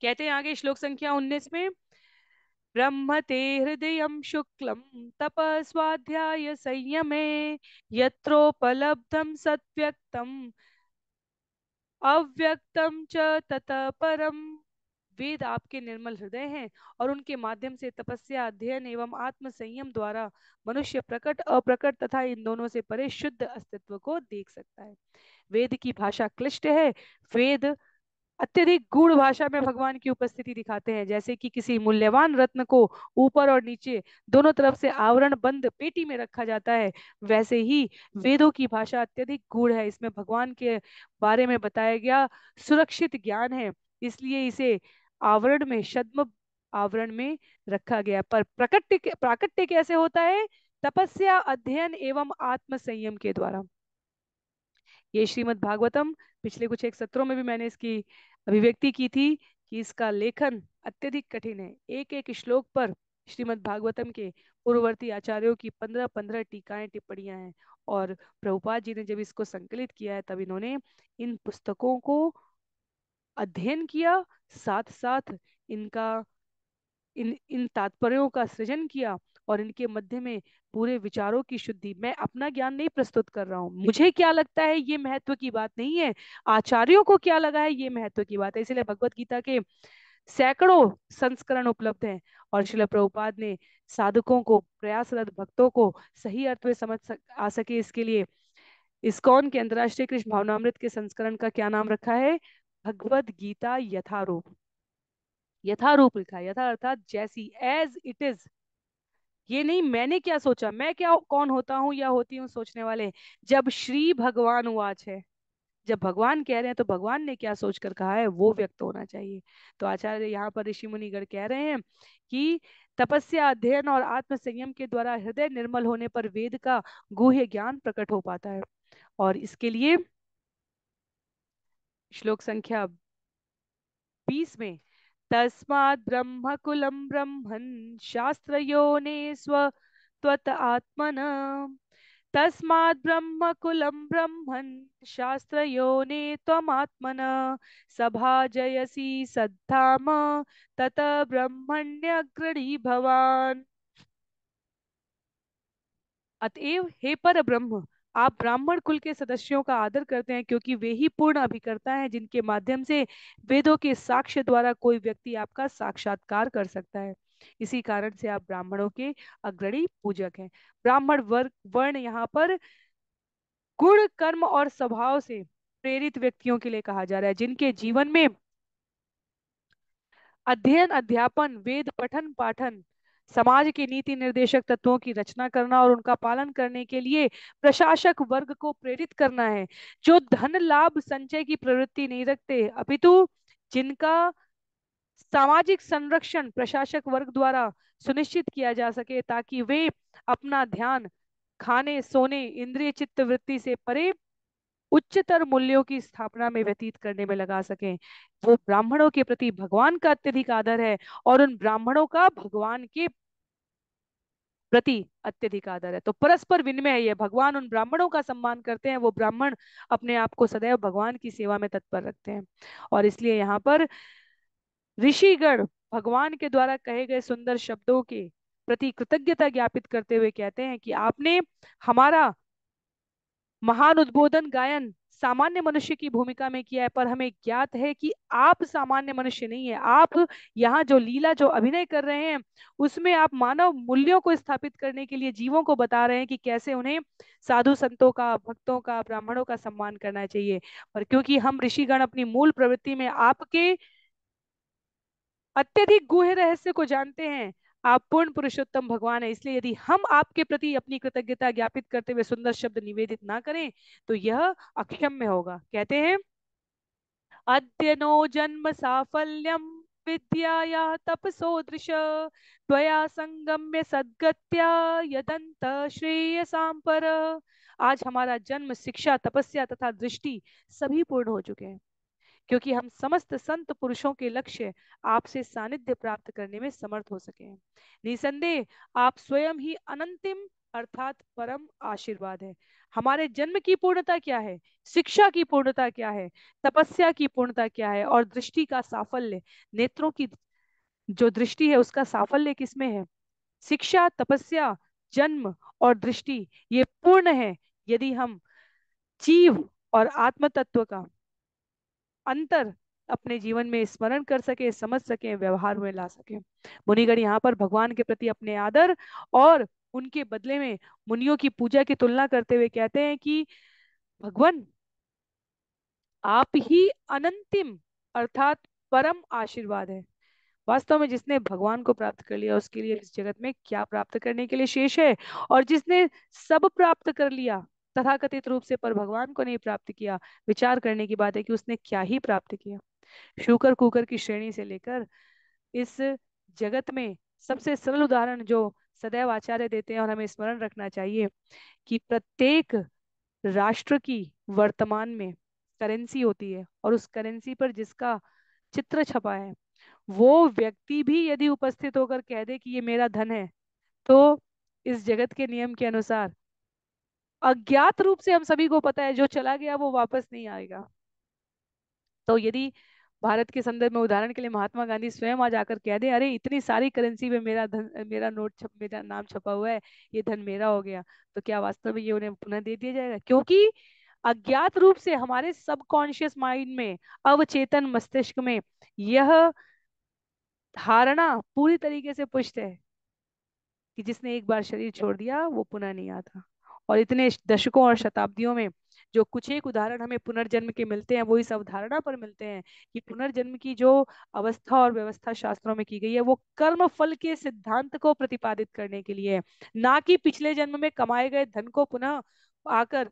कहते हैं आगे श्लोक संख्या 19 में, ब्रह्मते हृदय शुक्लम तपस्वाध्याय संयमे यत्रोपलब्धम सत्व्यक्तम अव्यक्तम च ततः परम। वेद आपके निर्मल हृदय हैं और उनके माध्यम से तपस्या, अध्ययन एवं आत्म संयम द्वारा मनुष्य प्रकट अप्रकट तथा इन दोनों से परे शुद्ध अस्तित्व को देख सकता है। वेद की भाषा क्लिष्ट है। वेद अत्यधिक गूढ़ भाषा में भगवान की उपस्थिति दिखाते हैं, जैसे कि किसी मूल्यवान रत्न को ऊपर और नीचे दोनों तरफ से आवरण बंद पेटी में रखा जाता है, वैसे ही वेदों की भाषा अत्यधिक गूढ़ है। इसमें भगवान के बारे में बताया गया सुरक्षित ज्ञान है, इसलिए इसे आवरण में, छद्म आवरण में रखा गया। पर प्रकट प्राकट्य कैसे होता है? तपस्या, अध्ययन एवं आत्म संयम के द्वारा। ये श्रीमद् भागवतम, पिछले कुछ एक सत्रों में भी मैंने इसकी अभिव्यक्ति की थी कि इसका लेखन अत्यधिक कठिन है। एक एक श्लोक पर श्रीमद् भागवतम के पूर्ववर्ती आचार्यों की 15-15 टीकाएं, टिप्पणियां हैं। और प्रभुपाद जी ने जब इसको संकलित किया है तब इन्होंने इन पुस्तकों को अध्ययन किया, साथ साथ इनका इन इन तात्पर्यों का सृजन किया और इनके मध्य में पूरे विचारों की शुद्धि। मैं अपना ज्ञान नहीं प्रस्तुत कर रहा हूँ, मुझे क्या लगता है ये महत्व की बात नहीं है, आचार्यों को क्या लगा है ये महत्व की बात है। इसलिए भगवत गीता के सैकड़ों संस्करण उपलब्ध हैं और श्रील प्रभुपाद ने साधकों को, प्रयासरत भक्तों को सही अर्थ में आ सके, इसके लिए इस्कॉन के अंतर्राष्ट्रीय कृष्ण भावनामृत के संस्करण का क्या नाम रखा है? भगवत गीता यथारूप। यथारूप लिखा है, यथा अर्थात जैसी, एज इट इज। ये नहीं मैंने क्या सोचा, मैं क्या कौन होता हूँ या होती हूँ सोचने वाले। जब श्री भगवान वाच है, जब भगवान कह रहे हैं तो भगवान ने क्या सोचकर कहा है वो व्यक्त होना चाहिए। तो आचार्य यहाँ पर ऋषि मुनिगण कह रहे हैं कि तपस्या, अध्ययन और आत्म संयम के द्वारा हृदय निर्मल होने पर वेद का गुह्य ज्ञान प्रकट हो पाता है। और इसके लिए श्लोक संख्या 20 में, तस्मात् ब्रह्म कुलम ब्रह्मन् शास्त्र योने स्वत्वत आत्मन, तस्मात् ब्रह्म कुलम ब्रह्मन् शास्त्र योने त्वमात्मन सभाजयसि सद्धाम तत ब्रह्मण्यग्रणी भवान। अतएव हे पर ब्रह्म, आप ब्राह्मण कुल के सदस्यों का आदर करते हैं, क्योंकि वे ही पूर्ण अभिकर्ता हैं जिनके माध्यम से वेदों के साक्ष्य द्वारा कोई व्यक्ति आपका साक्षात्कार कर सकता है। इसी कारण से आप ब्राह्मणों के अग्रणी पूजक हैं। ब्राह्मण वर्ग वर्ण यहाँ पर गुण कर्म और स्वभाव से प्रेरित व्यक्तियों के लिए कहा जा रहा है, जिनके जीवन में अध्ययन, अध्यापन, वेद पठन पाठन, समाज के नीति निर्देशक तत्वों की रचना करना और उनका पालन करने के लिए प्रशासक वर्ग को प्रेरित करना है, जो धन लाभ संचय की प्रवृत्ति नहीं रखते, अपितु जिनका सामाजिक संरक्षण प्रशासक वर्ग द्वारा सुनिश्चित किया जा सके, ताकि वे अपना ध्यान खाने सोने इंद्रिय चित्त वृत्ति से परे उच्चतर मूल्यों की स्थापना में व्यतीत करने में लगा सकें। वो ब्राह्मणों के प्रति भगवान का अत्यधिक आदर है, और उन ब्राह्मणों का भगवान के प्रति अत्यधिक आदर है। तो परस्पर विनिमय है ये, भगवान उन ब्राह्मणों का सम्मान करते हैं, वो ब्राह्मण अपने आप को सदैव भगवान की सेवा में तत्पर रखते हैं। और इसलिए यहाँ पर ऋषिगण भगवान के द्वारा कहे गए सुंदर शब्दों के प्रति कृतज्ञता ज्ञापित करते हुए कहते हैं कि आपने हमारा महान उद्बोधन गायन सामान्य मनुष्य की भूमिका में किया है, पर हमें ज्ञात है कि आप सामान्य मनुष्य नहीं है। आप यहाँ जो लीला जो अभिनय कर रहे हैं, उसमें आप मानव मूल्यों को स्थापित करने के लिए जीवों को बता रहे हैं कि कैसे उन्हें साधु संतों का, भक्तों का, ब्राह्मणों का सम्मान करना चाहिए। पर क्योंकि हम ऋषिगण अपनी मूल प्रवृत्ति में आपके अत्यधिक गूढ़ रहस्य को जानते हैं, आप पूर्ण पुरुषोत्तम भगवान है, इसलिए यदि हम आपके प्रति अपनी कृतज्ञता ज्ञापित करते हुए सुंदर शब्द निवेदित ना करें तो यह अक्षम्य होगा। कहते हैं, अद्य नो जन्म साफल्यम विद्याया तपसो दृश त्वया संगम्य सद्गत्या यदंत श्रेयसाम पर। आज हमारा जन्म, शिक्षा, तपस्या तथा दृष्टि सभी पूर्ण हो चुके हैं, क्योंकि हम समस्त संत पुरुषों के लक्ष्य आपसे सानिध्य प्राप्त करने में समर्थ हो सके हैं। निसंदेह आप स्वयं ही अनंतिम अर्थात परम आशीर्वाद है। हमारे जन्म की पूर्णता क्या है, शिक्षा की पूर्णता क्या है, तपस्या की पूर्णता क्या है, और दृष्टि का साफल्य, नेत्रों की जो दृष्टि है उसका साफल्य किसमें है। शिक्षा, तपस्या, जन्म और दृष्टि ये पूर्ण है यदि हम जीव और आत्म तत्व का अंतर अपने जीवन में स्मरण कर सके, समझ सके, व्यवहार में ला सके। मुनिगण यहाँ पर भगवान के प्रति अपने आदर और उनके बदले में मुनियों की पूजा की तुलना करते हुए कहते हैं कि भगवान आप ही अनंतिम अर्थात परम आशीर्वाद है। वास्तव में जिसने भगवान को प्राप्त कर लिया उसके लिए इस जगत में क्या प्राप्त करने के लिए शेष है, और जिसने सब प्राप्त कर लिया तथाकथित रूप से पर भगवान को नहीं प्राप्त किया, विचार करने की बात है कि उसने क्या ही प्राप्त किया। शुकर कुकर की श्रेणी से लेकर इस जगत में सबसे सरल उदाहरण जो सदैव आचार्य देते हैं और हमें स्मरण रखना चाहिए कि प्रत्येक राष्ट्र की वर्तमान में करेंसी होती है, और उस करेंसी पर जिसका चित्र छपा है वो व्यक्ति भी यदि उपस्थित होकर कह दे कि ये मेरा धन है, तो इस जगत के नियम के अनुसार अज्ञात रूप से हम सभी को पता है जो चला गया वो वापस नहीं आएगा। तो यदि भारत के संदर्भ में उदाहरण के लिए महात्मा गांधी स्वयं आज आकर कह दे, अरे इतनी सारी करेंसी में मेरा धन, मेरा नोट मेरा नाम छपा हुआ है, ये धन मेरा हो गया, तो क्या वास्तव में ये उन्हें पुनः दे दिया जाएगा? क्योंकि अज्ञात रूप से हमारे सबकॉन्शियस माइंड में, अवचेतन मस्तिष्क में यह धारणा पूरी तरीके से पुष्ट है कि जिसने एक बार शरीर छोड़ दिया वो पुनः नहीं आता। और इतने दशकों और शताब्दियों में जो कुछ एक उदाहरण हमें पुनर्जन्म के मिलते हैं वो इस अवधारणा पर मिलते हैं कि पुनर्जन्म की जो अवस्था और व्यवस्था शास्त्रों में की गई है वो कर्म फल के सिद्धांत को प्रतिपादित करने के लिए है, ना कि पिछले जन्म में कमाए गए धन को पुनः आकर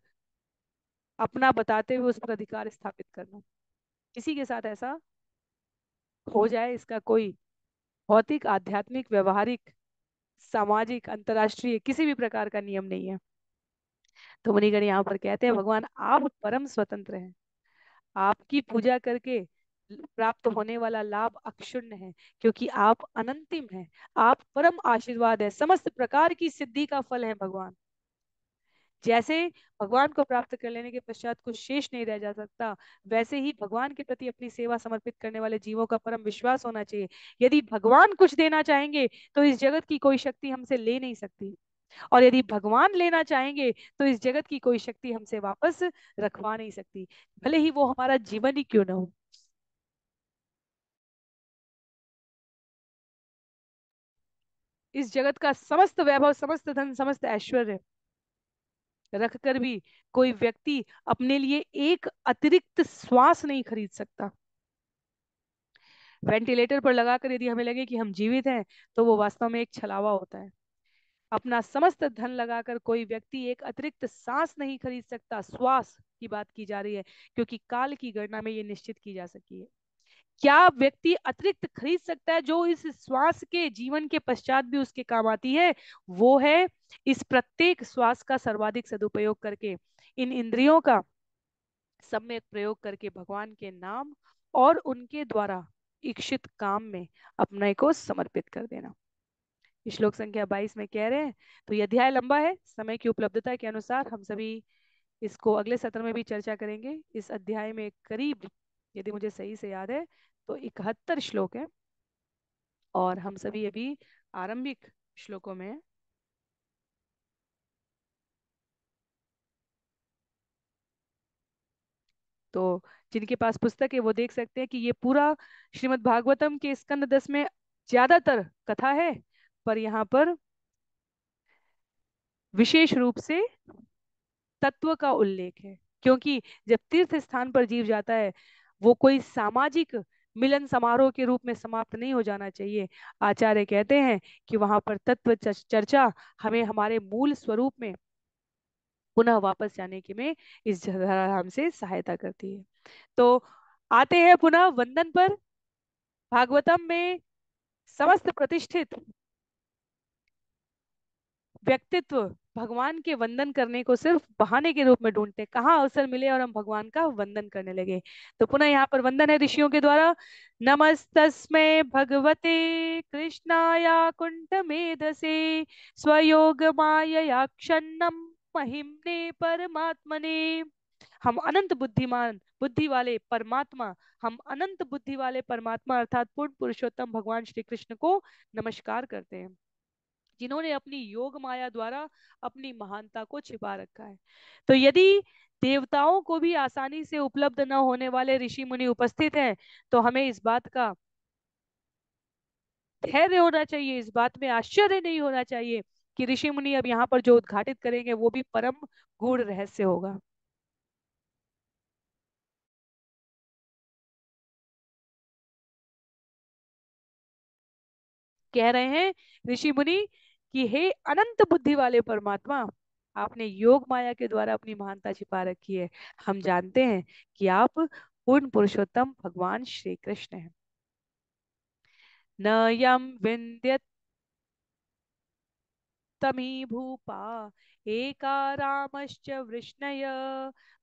अपना बताते हुए उस पर अधिकार स्थापित करना। किसी के साथ ऐसा हो जाए इसका कोई भौतिक, आध्यात्मिक, व्यवहारिक, सामाजिक, अंतर्राष्ट्रीय किसी भी प्रकार का नियम नहीं है। तो मुनिगण यहाँ पर कहते हैं भगवान आप परम स्वतंत्र हैं, आपकी पूजा करके प्राप्त होने वाला लाभ अक्षुण्ण है, क्योंकि आप अनंतिम हैं, आप परम आशीर्वाद है, समस्त प्रकार की सिद्धि का फल है भगवान। जैसे भगवान को प्राप्त कर लेने के पश्चात कुछ शेष नहीं रह जा सकता, वैसे ही भगवान के प्रति अपनी सेवा समर्पित करने वाले जीवों का परम विश्वास होना चाहिए। यदि भगवान कुछ देना चाहेंगे तो इस जगत की कोई शक्ति हमसे ले नहीं सकती, और यदि भगवान लेना चाहेंगे तो इस जगत की कोई शक्ति हमसे वापस रखवा नहीं सकती, भले ही वो हमारा जीवन ही क्यों ना हो। इस जगत का समस्त वैभव, समस्त धन, समस्त ऐश्वर्य रखकर भी कोई व्यक्ति अपने लिए एक अतिरिक्त श्वास नहीं खरीद सकता। वेंटिलेटर पर लगाकर यदि हमें लगे कि हम जीवित हैं, तो वो वास्तव में एक छलावा होता है। अपना समस्त धन लगाकर कोई व्यक्ति एक अतिरिक्त सांस नहीं खरीद सकता, श्वास की बात की जा रही है, क्योंकि काल की गणना में ये निश्चित की जा सकी है। क्या व्यक्ति अतिरिक्त खरीद सकता है जो इस श्वास के जीवन के पश्चात भी उसके काम आती है? वो है इस प्रत्येक श्वास का सर्वाधिक सदुपयोग करके, इन इंद्रियों का सम्यक प्रयोग करके भगवान के नाम और उनके द्वारा इच्छित काम में अपने को समर्पित कर देना। श्लोक संख्या 22 में कह रहे हैं। तो यह अध्याय लंबा है, समय की उपलब्धता के अनुसार हम सभी इसको अगले सत्र में भी चर्चा करेंगे। इस अध्याय में करीब, यदि मुझे सही से याद है, तो 71 श्लोक है, और हम सभी अभी आरंभिक श्लोकों में हैं। तो जिनके पास पुस्तक है वो देख सकते हैं कि ये पूरा श्रीमद् भागवतम के स्कंद 10 में ज्यादातर कथा है, पर यहाँ पर विशेष रूप से तत्व का उल्लेख है। क्योंकि जब तीर्थ स्थान पर जीव जाता है, वो कोई सामाजिक मिलन समारोह के रूप में समाप्त नहीं हो जाना चाहिए। आचार्य कहते हैं कि वहां पर तत्व चर्चा हमें हमारे मूल स्वरूप में पुनः वापस जाने के में इस धराधाम से सहायता करती है। तो आते हैं पुनः वंदन पर। भागवतम में समस्त प्रतिष्ठित व्यक्तित्व भगवान के वंदन करने को सिर्फ बहाने के रूप में ढूंढते, कहाँ अवसर मिले और हम भगवान का वंदन करने लगे। तो पुनः यहाँ पर वंदन है ऋषियों के द्वारा। नमस्तस्मै भगवते कृष्णाय कुंठ मेधसे स्वयोग मायया क्षन्नम महिम्ने परमात्मने। हम अनंत बुद्धिमान बुद्धि वाले परमात्मा, हम अनंत बुद्धि वाले परमात्मा अर्थात पूर्ण पुरुषोत्तम भगवान श्री कृष्ण को नमस्कार करते हैं, जिन्होंने अपनी योग माया द्वारा अपनी महानता को छिपा रखा है। तो यदि देवताओं को भी आसानी से उपलब्ध न होने वाले ऋषि मुनि उपस्थित हैं, तो हमें इस बात का धैर्य होना चाहिए, इस बात में आश्चर्य नहीं होना चाहिए कि ऋषि मुनि अब यहाँ पर जो उद्घाटित करेंगे वो भी परम गूढ़ रहस्य होगा। कह रहे हैं ऋषि मुनि कि हे अनंत बुद्धि वाले परमात्मा, आपने योग माया के द्वारा अपनी महानता छिपा रखी है। हम जानते हैं कि आप पूर्ण पुरुषोत्तम भगवान श्री कृष्ण हैं। न यम विन्द्यत तमी भूपा एका रामश्च वृष्णय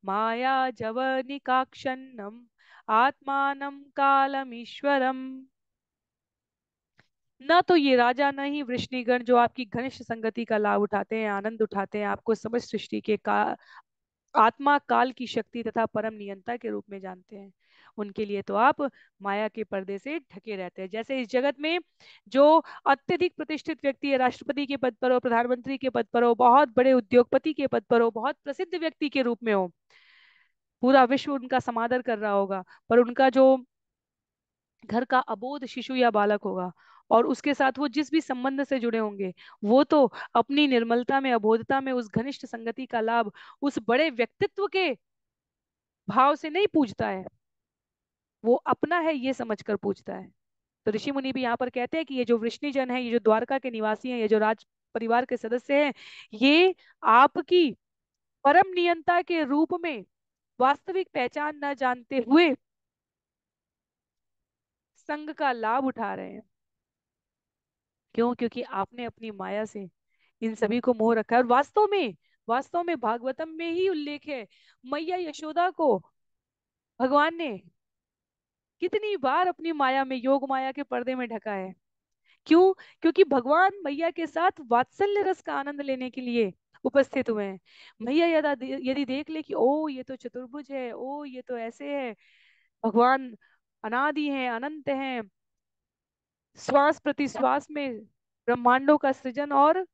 माया जवनिकाक्षन्नम आत्मानं कालमीश्वरम। न तो ये राजा, न ही वृष्णिगण जो आपकी घनिष्ठ संगति का लाभ उठाते हैं, आनंद उठाते हैं, आपको समस्त सृष्टि के का आत्मा काल की शक्ति तथा परम नियंता के रूप में जानते हैं, उनके लिए तो आप माया के पर्दे से ढके रहते हैं। जैसे इस जगत में जो अत्यधिक प्रतिष्ठित व्यक्ति है, राष्ट्रपति के पद पर हो, प्रधानमंत्री के पद पर हो, बहुत बड़े उद्योगपति के पद पर हो, बहुत प्रसिद्ध व्यक्ति के रूप में हो, पूरा विश्व उनका समादर कर रहा होगा, पर उनका जो घर का अबोध शिशु या बालक होगा और उसके साथ वो जिस भी संबंध से जुड़े होंगे, वो तो अपनी निर्मलता में, अबोधता में उस घनिष्ठ संगति का लाभ उस बड़े व्यक्तित्व के भाव से नहीं पूछता है, वो अपना है ये समझकर पूछता है। तो ऋषि मुनि भी यहाँ पर कहते हैं कि ये जो वृष्णिजन है, ये जो द्वारका के निवासी हैं, ये जो राज परिवार के सदस्य हैं, ये आपकी परम नियंता के रूप में वास्तविक पहचान न जानते हुए संघ का लाभ उठा रहे हैं। क्यों? क्योंकि आपने अपनी माया से इन सभी को मोह रखा है। और वास्तव में भागवतम में ही उल्लेख है, मैया यशोदा को भगवान ने कितनी बार अपनी माया में, योग माया के पर्दे में ढका है। क्यों? क्योंकि भगवान मैया के साथ वात्सल्य रस का आनंद लेने के लिए उपस्थित हुए हैं। मैया यदि देख ले कि ओ ये तो चतुर्भुज है, ओ ये तो ऐसे है, भगवान अनादि हैं, अनंत हैं, श्वास प्रति श्वास में ब्रह्मांडों का सृजन और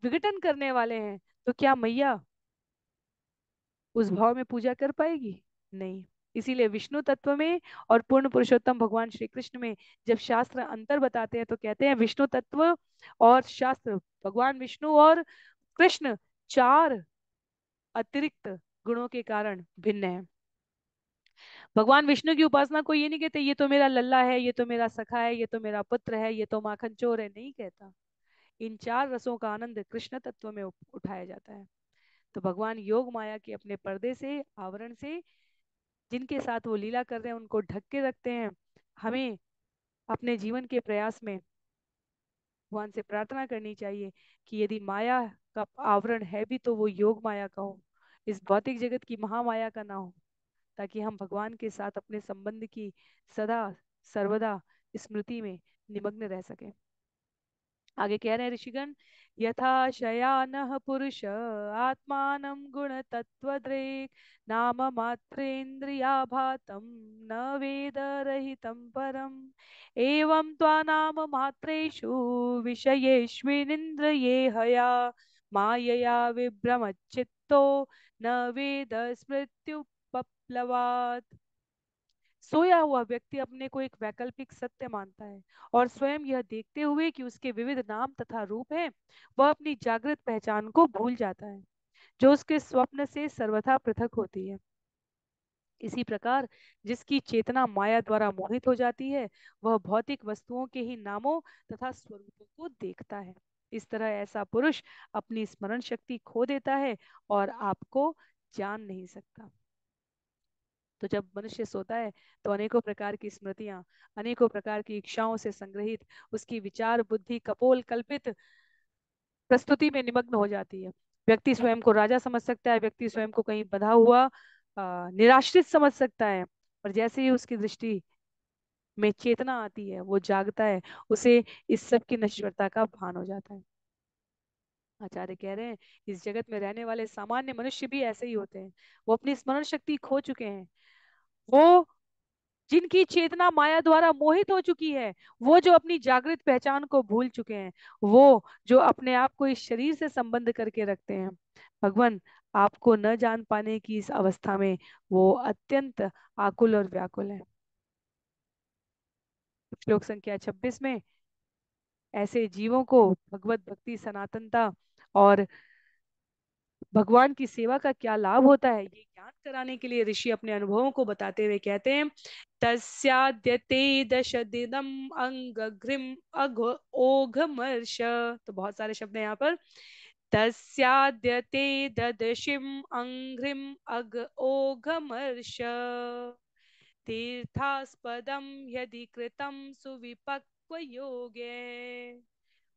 विघटन करने वाले हैं, तो क्या मैया उस भाव में पूजा कर पाएगी? नहीं। इसीलिए विष्णु तत्व में और पूर्ण पुरुषोत्तम भगवान श्री कृष्ण में जब शास्त्र अंतर बताते हैं तो कहते हैं विष्णु तत्व और शास्त्र, भगवान विष्णु और कृष्ण चार अतिरिक्त गुणों के कारण भिन्न है। भगवान विष्णु की उपासना को ये नहीं कहते ये तो मेरा लल्ला है, ये तो मेरा सखा है, ये तो मेरा पुत्र है, ये तो माखन चोर है, नहीं कहता। इन चार रसों का आनंद कृष्ण तत्व में उठाया जाता है। तो भगवान योग माया के अपने पर्दे से, आवरण से, जिनके साथ वो लीला कर रहे हैं उनको ढक के रखते हैं। हमें अपने जीवन के प्रयास में भगवान से प्रार्थना करनी चाहिए कि यदि माया का आवरण है भी तो वो योग माया का हो, इस भौतिक जगत की महामाया का ना हो, ताकि हम भगवान के साथ अपने संबंध की सदा सर्वदा स्मृति में निमग्न रह सके। आगे कह रहे हैं ऋषिगण, यथा शयानः पुरुष आत्मानं गुणतत्त्वदृक् नाम मात्रेन्द्रियाभातं न वेद रहितं परम् एवं त्वानाम मात्रेषु विषयेष्विनिन्द्रिये हया मायया विभ्रमच्चित्तो न वेद स्मृत्युपप्लवात्। सोया हुआ व्यक्ति अपने को एक वैकल्पिक सत्य मानता है और स्वयं यह देखते हुए कि उसके विविध नाम तथा रूप हैं, वह अपनी जागृत पहचान को भूल जाता है जो उसके स्वप्न से सर्वथा पृथक होती है। इसी प्रकार जिसकी चेतना माया द्वारा मोहित हो जाती है, वह भौतिक वस्तुओं के ही नामों तथा स्वरूपों को देखता है। इस तरह ऐसा पुरुष अपनी स्मरण शक्ति खो देता है और आपको जान नहीं सकता। तो जब मनुष्य सोता है तो अनेकों प्रकार की स्मृतियां, अनेकों प्रकार की इच्छाओं से संग्रहित उसकी विचार बुद्धि कपोल कल्पित प्रस्तुति में निमग्न हो जाती है। व्यक्ति स्वयं को राजा समझ सकता है, व्यक्ति स्वयं को कहीं बंधा हुआ निराश्रित समझ सकता है। और जैसे ही उसकी दृष्टि में चेतना आती है, वो जागता है, उसे इस सब की नश्वरता का भान हो जाता है। आचार्य कह रहे हैं इस जगत में रहने वाले सामान्य मनुष्य भी ऐसे ही होते हैं। वो अपनी स्मरण शक्ति खो चुके हैं, वो जिनकी चेतना माया द्वारा मोहित हो चुकी है, वो जो अपनी जागृत पहचान को भूल चुके हैं, वो जो अपने आप को इस शरीर से संबंध करके रखते हैं। भगवान आपको न जान पाने की इस अवस्था में वो अत्यंत आकुल और व्याकुल है। श्लोक संख्या 26 में ऐसे जीवों को भगवत भक्ति सनातनता और भगवान की सेवा का क्या लाभ होता है, ये ज्ञान कराने के लिए ऋषि अपने अनुभवों को बताते हुए कहते हैं, तस्याद्यते दश दिनम अंगघ्रिम अघ ओघमर्ष। तो बहुत सारे शब्द हैं यहाँ पर। तस्याद्यते ददशिम अंघ्रिम अघ ओघमर्ष तीर्थास्पदम यदि कृतं सुविपक्व योगे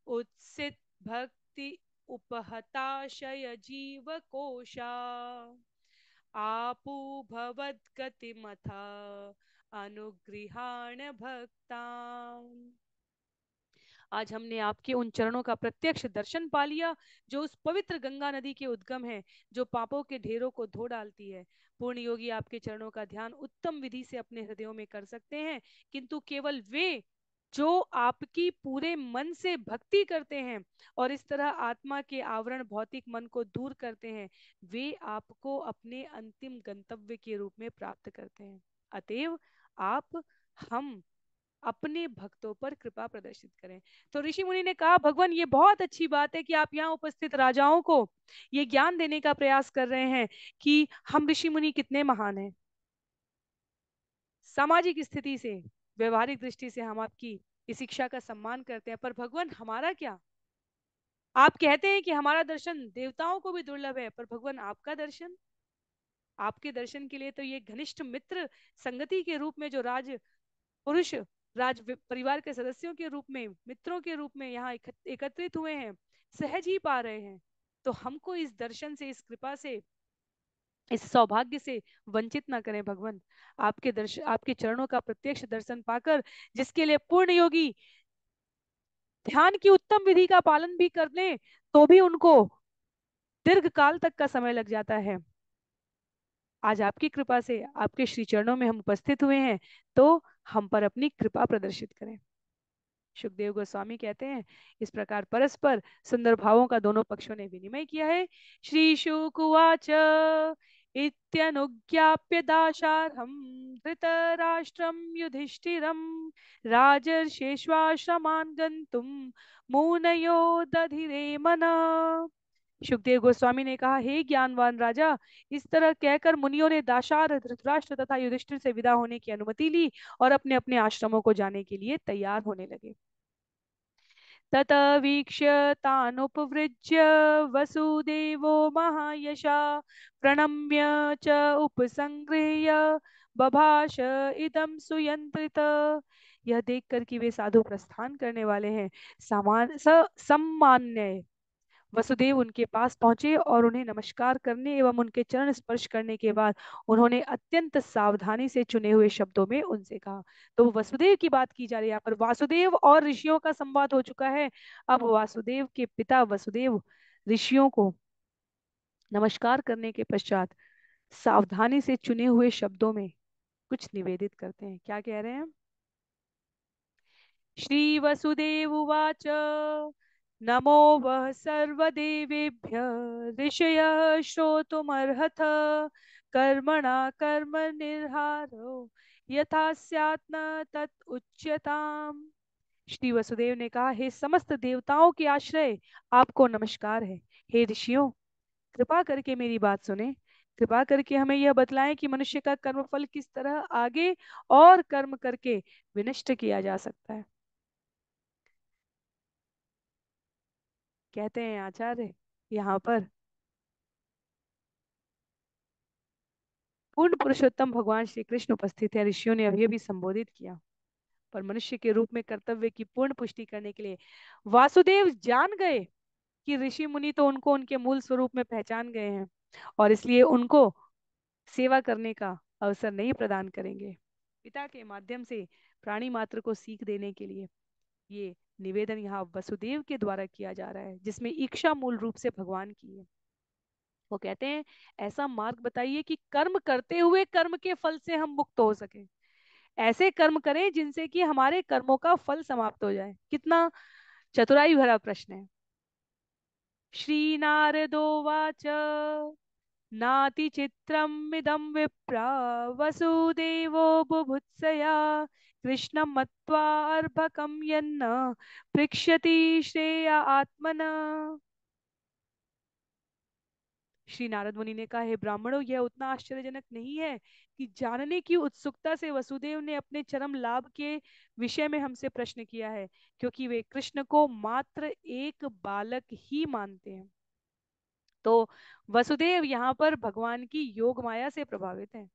उत्सित भक्ति उपहताशय जीव कोशा आपु भवद्गतिमथा अनुगृहाण भक्ता। आज हमने आपके उन चरणों का प्रत्यक्ष दर्शन पा लिया जो उस पवित्र गंगा नदी के उद्गम है, जो पापों के ढेरों को धो डालती है। पूर्ण योगी आपके चरणों का ध्यान उत्तम विधि से अपने हृदयों में कर सकते हैं, किंतु केवल वे जो आपकी पूरे मन से भक्ति करते हैं और इस तरह आत्मा के आवरण भौतिक मन को दूर करते हैं, वे आपको अपने अंतिम गंतव्य के रूप में प्राप्त करते हैं। अतएव आप हम अपने भक्तों पर कृपा प्रदर्शित करें। तो ऋषि मुनि ने कहा भगवान ये बहुत अच्छी बात है कि आप यहाँ उपस्थित राजाओं को ये ज्ञान देने का प्रयास कर रहे हैं कि हम ऋषि मुनि कितने महान हैं। सामाजिक स्थिति से, व्यवहारिक दृष्टि से हम आपकी इस शिक्षा का सम्मान करते हैं, पर भगवान हमारा क्या? आप कहते हैं कि हमारा दर्शन देवताओं को भी दुर्लभ है, पर भगवान आपका दर्शन, आपके दर्शन के लिए तो ये घनिष्ठ मित्र संगति के रूप में जो राज पुरुष परिवार के सदस्यों के रूप में, मित्रों के रूप में यहाँ एकत्रित हुए हैं, सहज ही पा रहे हैं। तो हमको इस दर्शन से, इस कृपा से, इस सौभाग्य से वंचित ना करें भगवान। आपके दर्शन, आपके चरणों का प्रत्यक्ष दर्शन पाकर जिसके लिए पूर्ण योगी ध्यान की उत्तम विधि का पालन भी कर लें तो भी उनको दीर्घ काल तक का समय लग जाता है। आज आपकी कृपा से आपके श्री चरणों में हम उपस्थित हुए हैं, तो हम पर अपनी कृपा प्रदर्शित करें। सुखदेव गोस्वामी कहते हैं, इस प्रकार परस्पर सुंदर भावों का दोनों पक्षों ने विनिमय किया है। श्री शुकुवाच इत्यनुज्ञाप्य दाशार्हं धृतराष्ट्रं युधिष्ठिरं राजर्षेष्वाश्रमान् गन्तुं मुनयो दधिरे मना। सुखदेव गोस्वामी ने कहा, हे ज्ञानवान राजा, इस तरह कहकर मुनियों ने दाशार, धृतराष्ट्र तथा युधिष्ठिर से विदा होने की अनुमति ली और अपने अपने आश्रमों को जाने के लिए तैयार होने लगे। तत वीक्ष्य तानुपवृज्य वसुदेवो महायशा प्रणम्य च उपसंगृह्य बभाष इदं सुयंत्रित। यह देखकर कि वे साधु प्रस्थान करने वाले हैं, सम्मान्य वसुदेव उनके पास पहुंचे और उन्हें नमस्कार करने एवं उनके चरण स्पर्श करने के बाद उन्होंने अत्यंत सावधानी से चुने हुए शब्दों में उनसे कहा। तो वसुदेव की बात की जा रही है यहाँ पर, वासुदेव और ऋषियों का संवाद हो चुका है। अब वासुदेव के पिता वसुदेव ऋषियों को नमस्कार करने के पश्चात सावधानी से चुने हुए शब्दों में कुछ निवेदित करते हैं। क्या कह रहे हैं? श्री वसुदेव उवाच नमो वः सर्वदेवेभ्य ऋषयः श्रोतुमर्हथ कर्मणा कर्म निर्हारो यथा स्यात् न तत् उच्यताम्। श्री वसुदेव ने कहा, हे समस्त देवताओं के आश्रय, आपको नमस्कार है। हे ऋषियों, कृपा करके मेरी बात सुने। कृपा करके हमें यह बतलाएं कि मनुष्य का कर्मफल किस तरह आगे और कर्म करके विनष्ट किया जा सकता है। कहते हैं आचार्य, यहाँ पर पूर्ण पुरुषोत्तम भगवान श्री कृष्ण उपस्थित है। ऋषियों ने अभी अभी संबोधित किया, पर मनुष्य के रूप में कर्तव्य की पूर्ण पुष्टि करने के लिए वासुदेव जान गए कि ऋषि मुनि तो उनको उनके मूल स्वरूप में पहचान गए हैं और इसलिए उनको सेवा करने का अवसर नहीं प्रदान करेंगे। पिता के माध्यम से प्राणी मात्र को सीख देने के लिए ये निवेदन यहाँ वसुदेव के द्वारा किया जा रहा है, जिसमें इच्छा मूल रूप से भगवान की है। वो कहते हैं, ऐसा मार्ग बताइए कि कर्म करते हुए कर्म के फल से हम मुक्त हो सके। ऐसे कर्म करें जिनसे कि हमारे कर्मों का फल समाप्त हो जाए। कितना चतुराई भरा प्रश्न है। श्री नारदो वाच नाति चित्रम इदं विप्रा वसुदेवो बुभुत्सया कृष्णं मत्वा अर्भकं यन्न पृक्ष्यति श्रेय आत्मना। श्री नारद मुनि ने कहा, हे ब्राह्मणों, यह उतना आश्चर्यजनक नहीं है कि जानने की उत्सुकता से वसुदेव ने अपने चरम लाभ के विषय में हमसे प्रश्न किया है, क्योंकि वे कृष्ण को मात्र एक बालक ही मानते हैं। तो वसुदेव यहाँ पर भगवान की योग माया से प्रभावित हैं।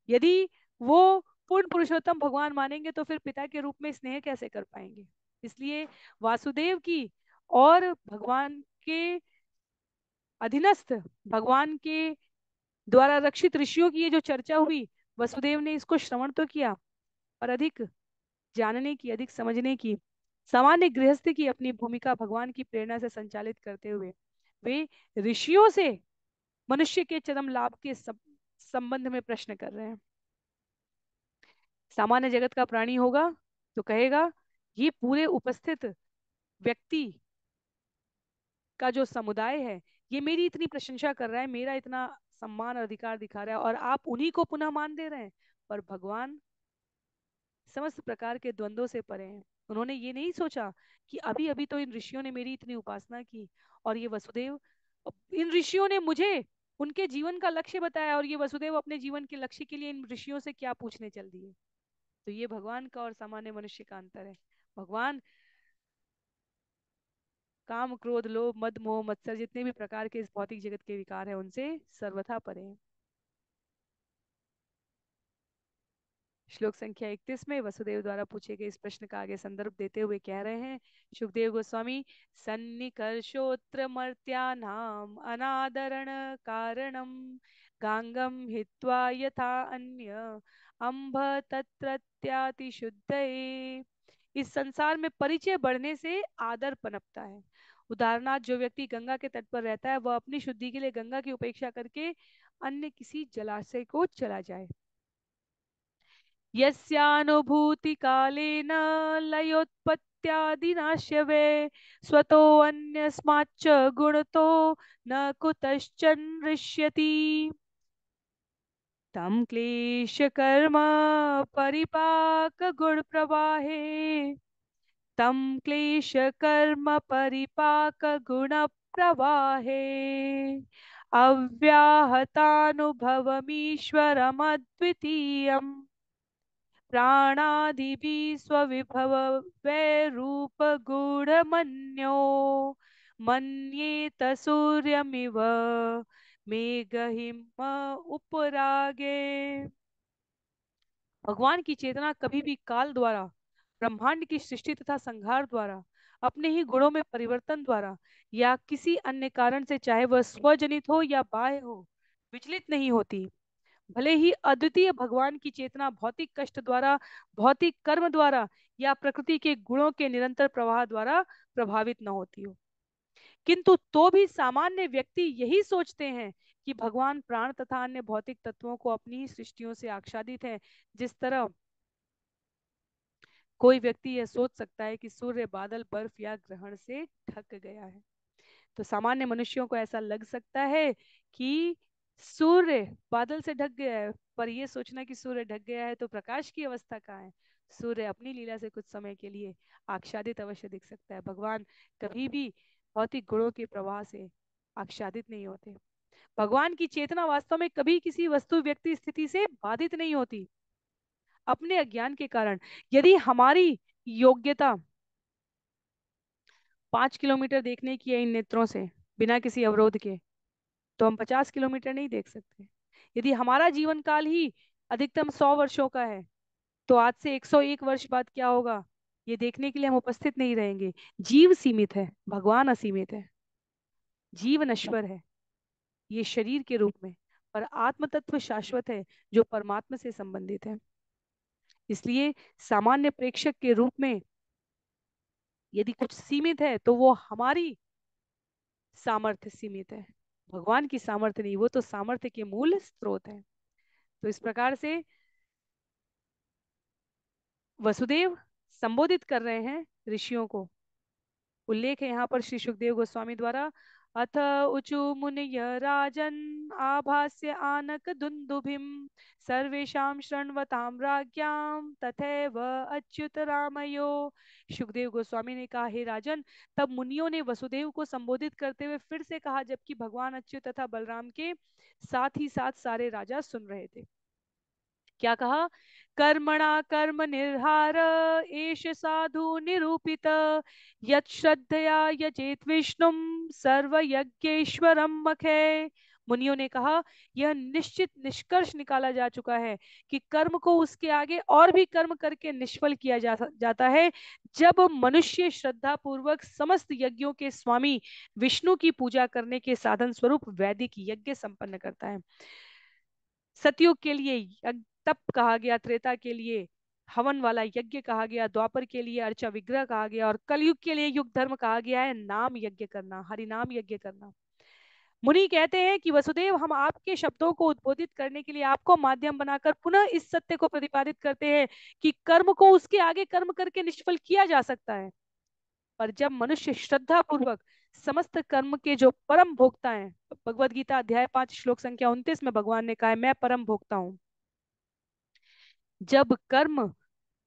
यदि वो पूर्ण पुरुषोत्तम भगवान मानेंगे तो फिर पिता के रूप में स्नेह कैसे कर पाएंगे? इसलिए वासुदेव की और भगवान के अधीनस्थ, भगवान के द्वारा रक्षित ऋषियों की ये जो चर्चा हुई, वसुदेव ने इसको श्रवण तो किया, और अधिक जानने की, अधिक समझने की, सामान्य गृहस्थ की अपनी भूमिका भगवान की प्रेरणा से संचालित करते हुए वे ऋषियों से मनुष्य के चरम लाभ के संबंध में प्रश्न कर रहे हैं। सामान्य जगत का प्राणी होगा तो कहेगा, ये पूरे उपस्थित व्यक्ति का जो समुदाय है, ये मेरी इतनी प्रशंसा कर रहा है, मेरा इतना सम्मान और अधिकार दिखा रहा है, और आप उन्हीं को पुनः मान दे रहे हैं। पर भगवान समस्त प्रकार के द्वंद्वों से परे हैं। उन्होंने ये नहीं सोचा कि अभी अभी तो इन ऋषियों ने मेरी इतनी उपासना की, और ये वसुदेव, इन ऋषियों ने मुझे उनके जीवन का लक्ष्य बताया, और ये वसुदेव अपने जीवन के लक्ष्य के लिए इन ऋषियों से क्या पूछने चल दिए। तो ये भगवान का और सामान्य मनुष्य का अंतर है। भगवान काम, क्रोध, लोभ, मद, मोह, मत्सर, जितने भी प्रकार के इस भौतिक जगत के विकार हैं, उनसे सर्वथा परे हैं। श्लोक संख्या 31 में वसुदेव द्वारा पूछे गए इस प्रश्न का आगे संदर्भ देते हुए कह रहे हैं सुखदेव गोस्वामी, सन्निकर्षोत्र मर्त्यानाम अनादरण कारणम गांगम हित्वा यथा अन्य अम्भ तत्रत्याति शुद्धये। इस संसार में परिचय बढ़ने से आदर पनपता है। उदाहरणार्थ, जो व्यक्ति गंगा के तट पर रहता है वह अपनी शुद्धि के लिए गंगा की उपेक्षा करके अन्य किसी जलाशय को चला जाए। यस्यानुभूति कालेन लयोत्पत्त्यादिनाश्यवे स्वतो अन्यस्माच्च गुणतो न कुतश्चन नृष्यति। तम क्लेश कर्म परिपाक गुण प्रवाहे तम क्लेश कर्म परिपाक गुण प्रवाहे अव्याहतानुभवमीश्वरमद्वितीयम् प्राणादिभिः स्वविभव वैरूप गूढ़मन्यो मन्येत सूर्यमिव मेघहिम उपरागे। भगवान की चेतना कभी भी काल द्वारा, ब्रह्मांड की सृष्टि तथा संहार द्वारा, अपने ही गुणों में परिवर्तन द्वारा या किसी अन्य कारण से, चाहे वह स्वजनित हो या बाह्य हो, विचलित नहीं होती। भले ही अद्वितीय भगवान की चेतना भौतिक कष्ट द्वारा, भौतिक कर्म द्वारा या प्रकृति के गुणों के निरंतर प्रवाह द्वारा प्रभावित न होती हो, किंतु तो भी सामान्य व्यक्ति यही सोचते हैं कि भगवान प्राण तथा अन्य भौतिक तत्वों को अपनी ही सृष्टियों से आच्छादित है। जिस तरह कोई व्यक्ति यह सोच सकता है कि सूर्य बादल, बर्फ या ग्रहण से ढक गया है, तो सामान्य मनुष्यों को ऐसा लग सकता है कि सूर्य बादल से ढक गया है, पर यह सोचना कि सूर्य ढक गया है तो प्रकाश की अवस्था कहाँ है। सूर्य अपनी लीला से कुछ समय के लिए आच्छादित अवश्य दिख सकता है, भगवान कभी भी भौतिक गुणों के प्रवाह से आच्छादित नहीं होते। भगवान की चेतना वास्तव में कभी किसी वस्तु, व्यक्ति, स्थिति से बाधित नहीं होती। अपने अज्ञान के कारण यदि हमारी योग्यता 5 किलोमीटर देखने की है इन नेत्रों से बिना किसी अवरोध के, तो हम 50 किलोमीटर नहीं देख सकते। यदि हमारा जीवन काल ही अधिकतम 100 वर्षों का है, तो आज से 101 वर्ष बाद क्या होगा, ये देखने के लिए हम उपस्थित नहीं रहेंगे। जीव सीमित है, भगवान असीमित है। जीव नश्वर है, ये शरीर के रूप में, पर आत्म तत्व शाश्वत है जो परमात्मा से संबंधित है। इसलिए सामान्य प्रेक्षक के रूप में यदि कुछ सीमित है तो वो हमारी सामर्थ्य सीमित है, भगवान की सामर्थ्य नहीं, वो तो सामर्थ्य के मूल स्रोत है। तो इस प्रकार से वसुदेव संबोधित कर रहे हैं ऋषियों को। उल्लेख है यहाँ पर श्री सुखदेव गोस्वामी द्वारा, अथ उचु मुनय राजन आभास्य आनक दुंदुभिम सर्वेशम शृण्वताम राज्ञाम तथैव अच्युत रामयो। सुखदेव गोस्वामी ने कहा, हे राजन, तब मुनियों ने वसुदेव को संबोधित करते हुए फिर से कहा, जबकि भगवान अच्युत तथा बलराम के साथ ही साथ सारे राजा सुन रहे थे। क्या कहा, कर्मणा कर्म निर्हार एष साधु निरूपित यत् श्रद्धया यजेत विष्णु सर्व यज्ञेश्वरम मखे। मुनियों ने कहा, यह निश्चित निष्कर्ष निकाला जा चुका है कि कर्म को उसके आगे और भी कर्म करके निष्फल किया जाता है। जब मनुष्य श्रद्धा पूर्वक समस्त यज्ञों के स्वामी विष्णु की पूजा करने के साधन स्वरूप वैदिक यज्ञ संपन्न करता है। सतयुग के लिए तप कहा गया, त्रेता के लिए हवन वाला यज्ञ कहा गया, द्वापर के लिए अर्चा विग्रह कहा गया, और कलयुग के लिए युग धर्म कहा गया है नाम यज्ञ करना, हरि नाम यज्ञ करना। मुनि कहते हैं कि वसुदेव, हम आपके शब्दों को उद्बोधित करने के लिए आपको माध्यम बनाकर पुनः इस सत्य को प्रतिपादित करते हैं कि कर्म को उसके आगे कर्म करके निष्फल किया जा सकता है, पर जब मनुष्य श्रद्धा पूर्वक समस्त कर्म के जो परम भोक्ता हैं, भगवद गीता अध्याय 5 श्लोक संख्या 29 में भगवान ने कहा है, मैं परम भोक्ता हूं। जब कर्म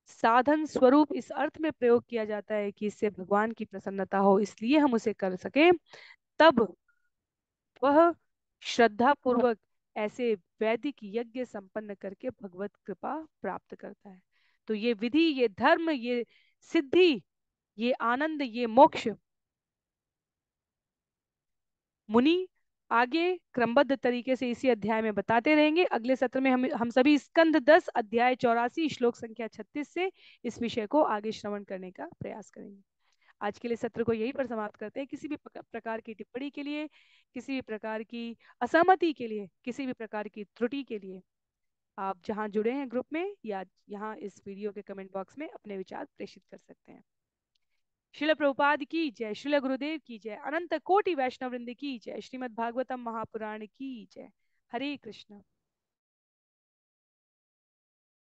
साधन स्वरूप इस अर्थ में प्रयोग किया जाता है कि इससे भगवान की प्रसन्नता हो, इसलिए हम उसे कर सके, तब वह श्रद्धा पूर्वक ऐसे वैदिक यज्ञ संपन्न करके भगवत कृपा प्राप्त करता है। तो ये विधि, ये धर्म, ये सिद्धि, ये आनंद, ये मोक्ष मुनि आगे क्रमबद्ध तरीके से इसी अध्याय में बताते रहेंगे। अगले सत्र में हम सभी स्कंद 10 अध्याय 84 श्लोक संख्या 36 से इस विषय को आगे श्रवण करने का प्रयास करेंगे। आज के लिए सत्र को यहीं पर समाप्त करते हैं। किसी भी प्रकार की टिप्पणी के लिए, किसी भी प्रकार की असहमति के लिए, किसी भी प्रकार की त्रुटि के लिए आप जहां जुड़े हैं ग्रुप में या यहाँ इस वीडियो के कमेंट बॉक्स में अपने विचार प्रेषित कर सकते हैं। शिल प्रभुपाद की जय, शिल गुरुदेव की जय, अनंत कोटि वैष्णव वृंद की जय, श्रीमद् भागवतम महापुराण की जय। हरे कृष्ण।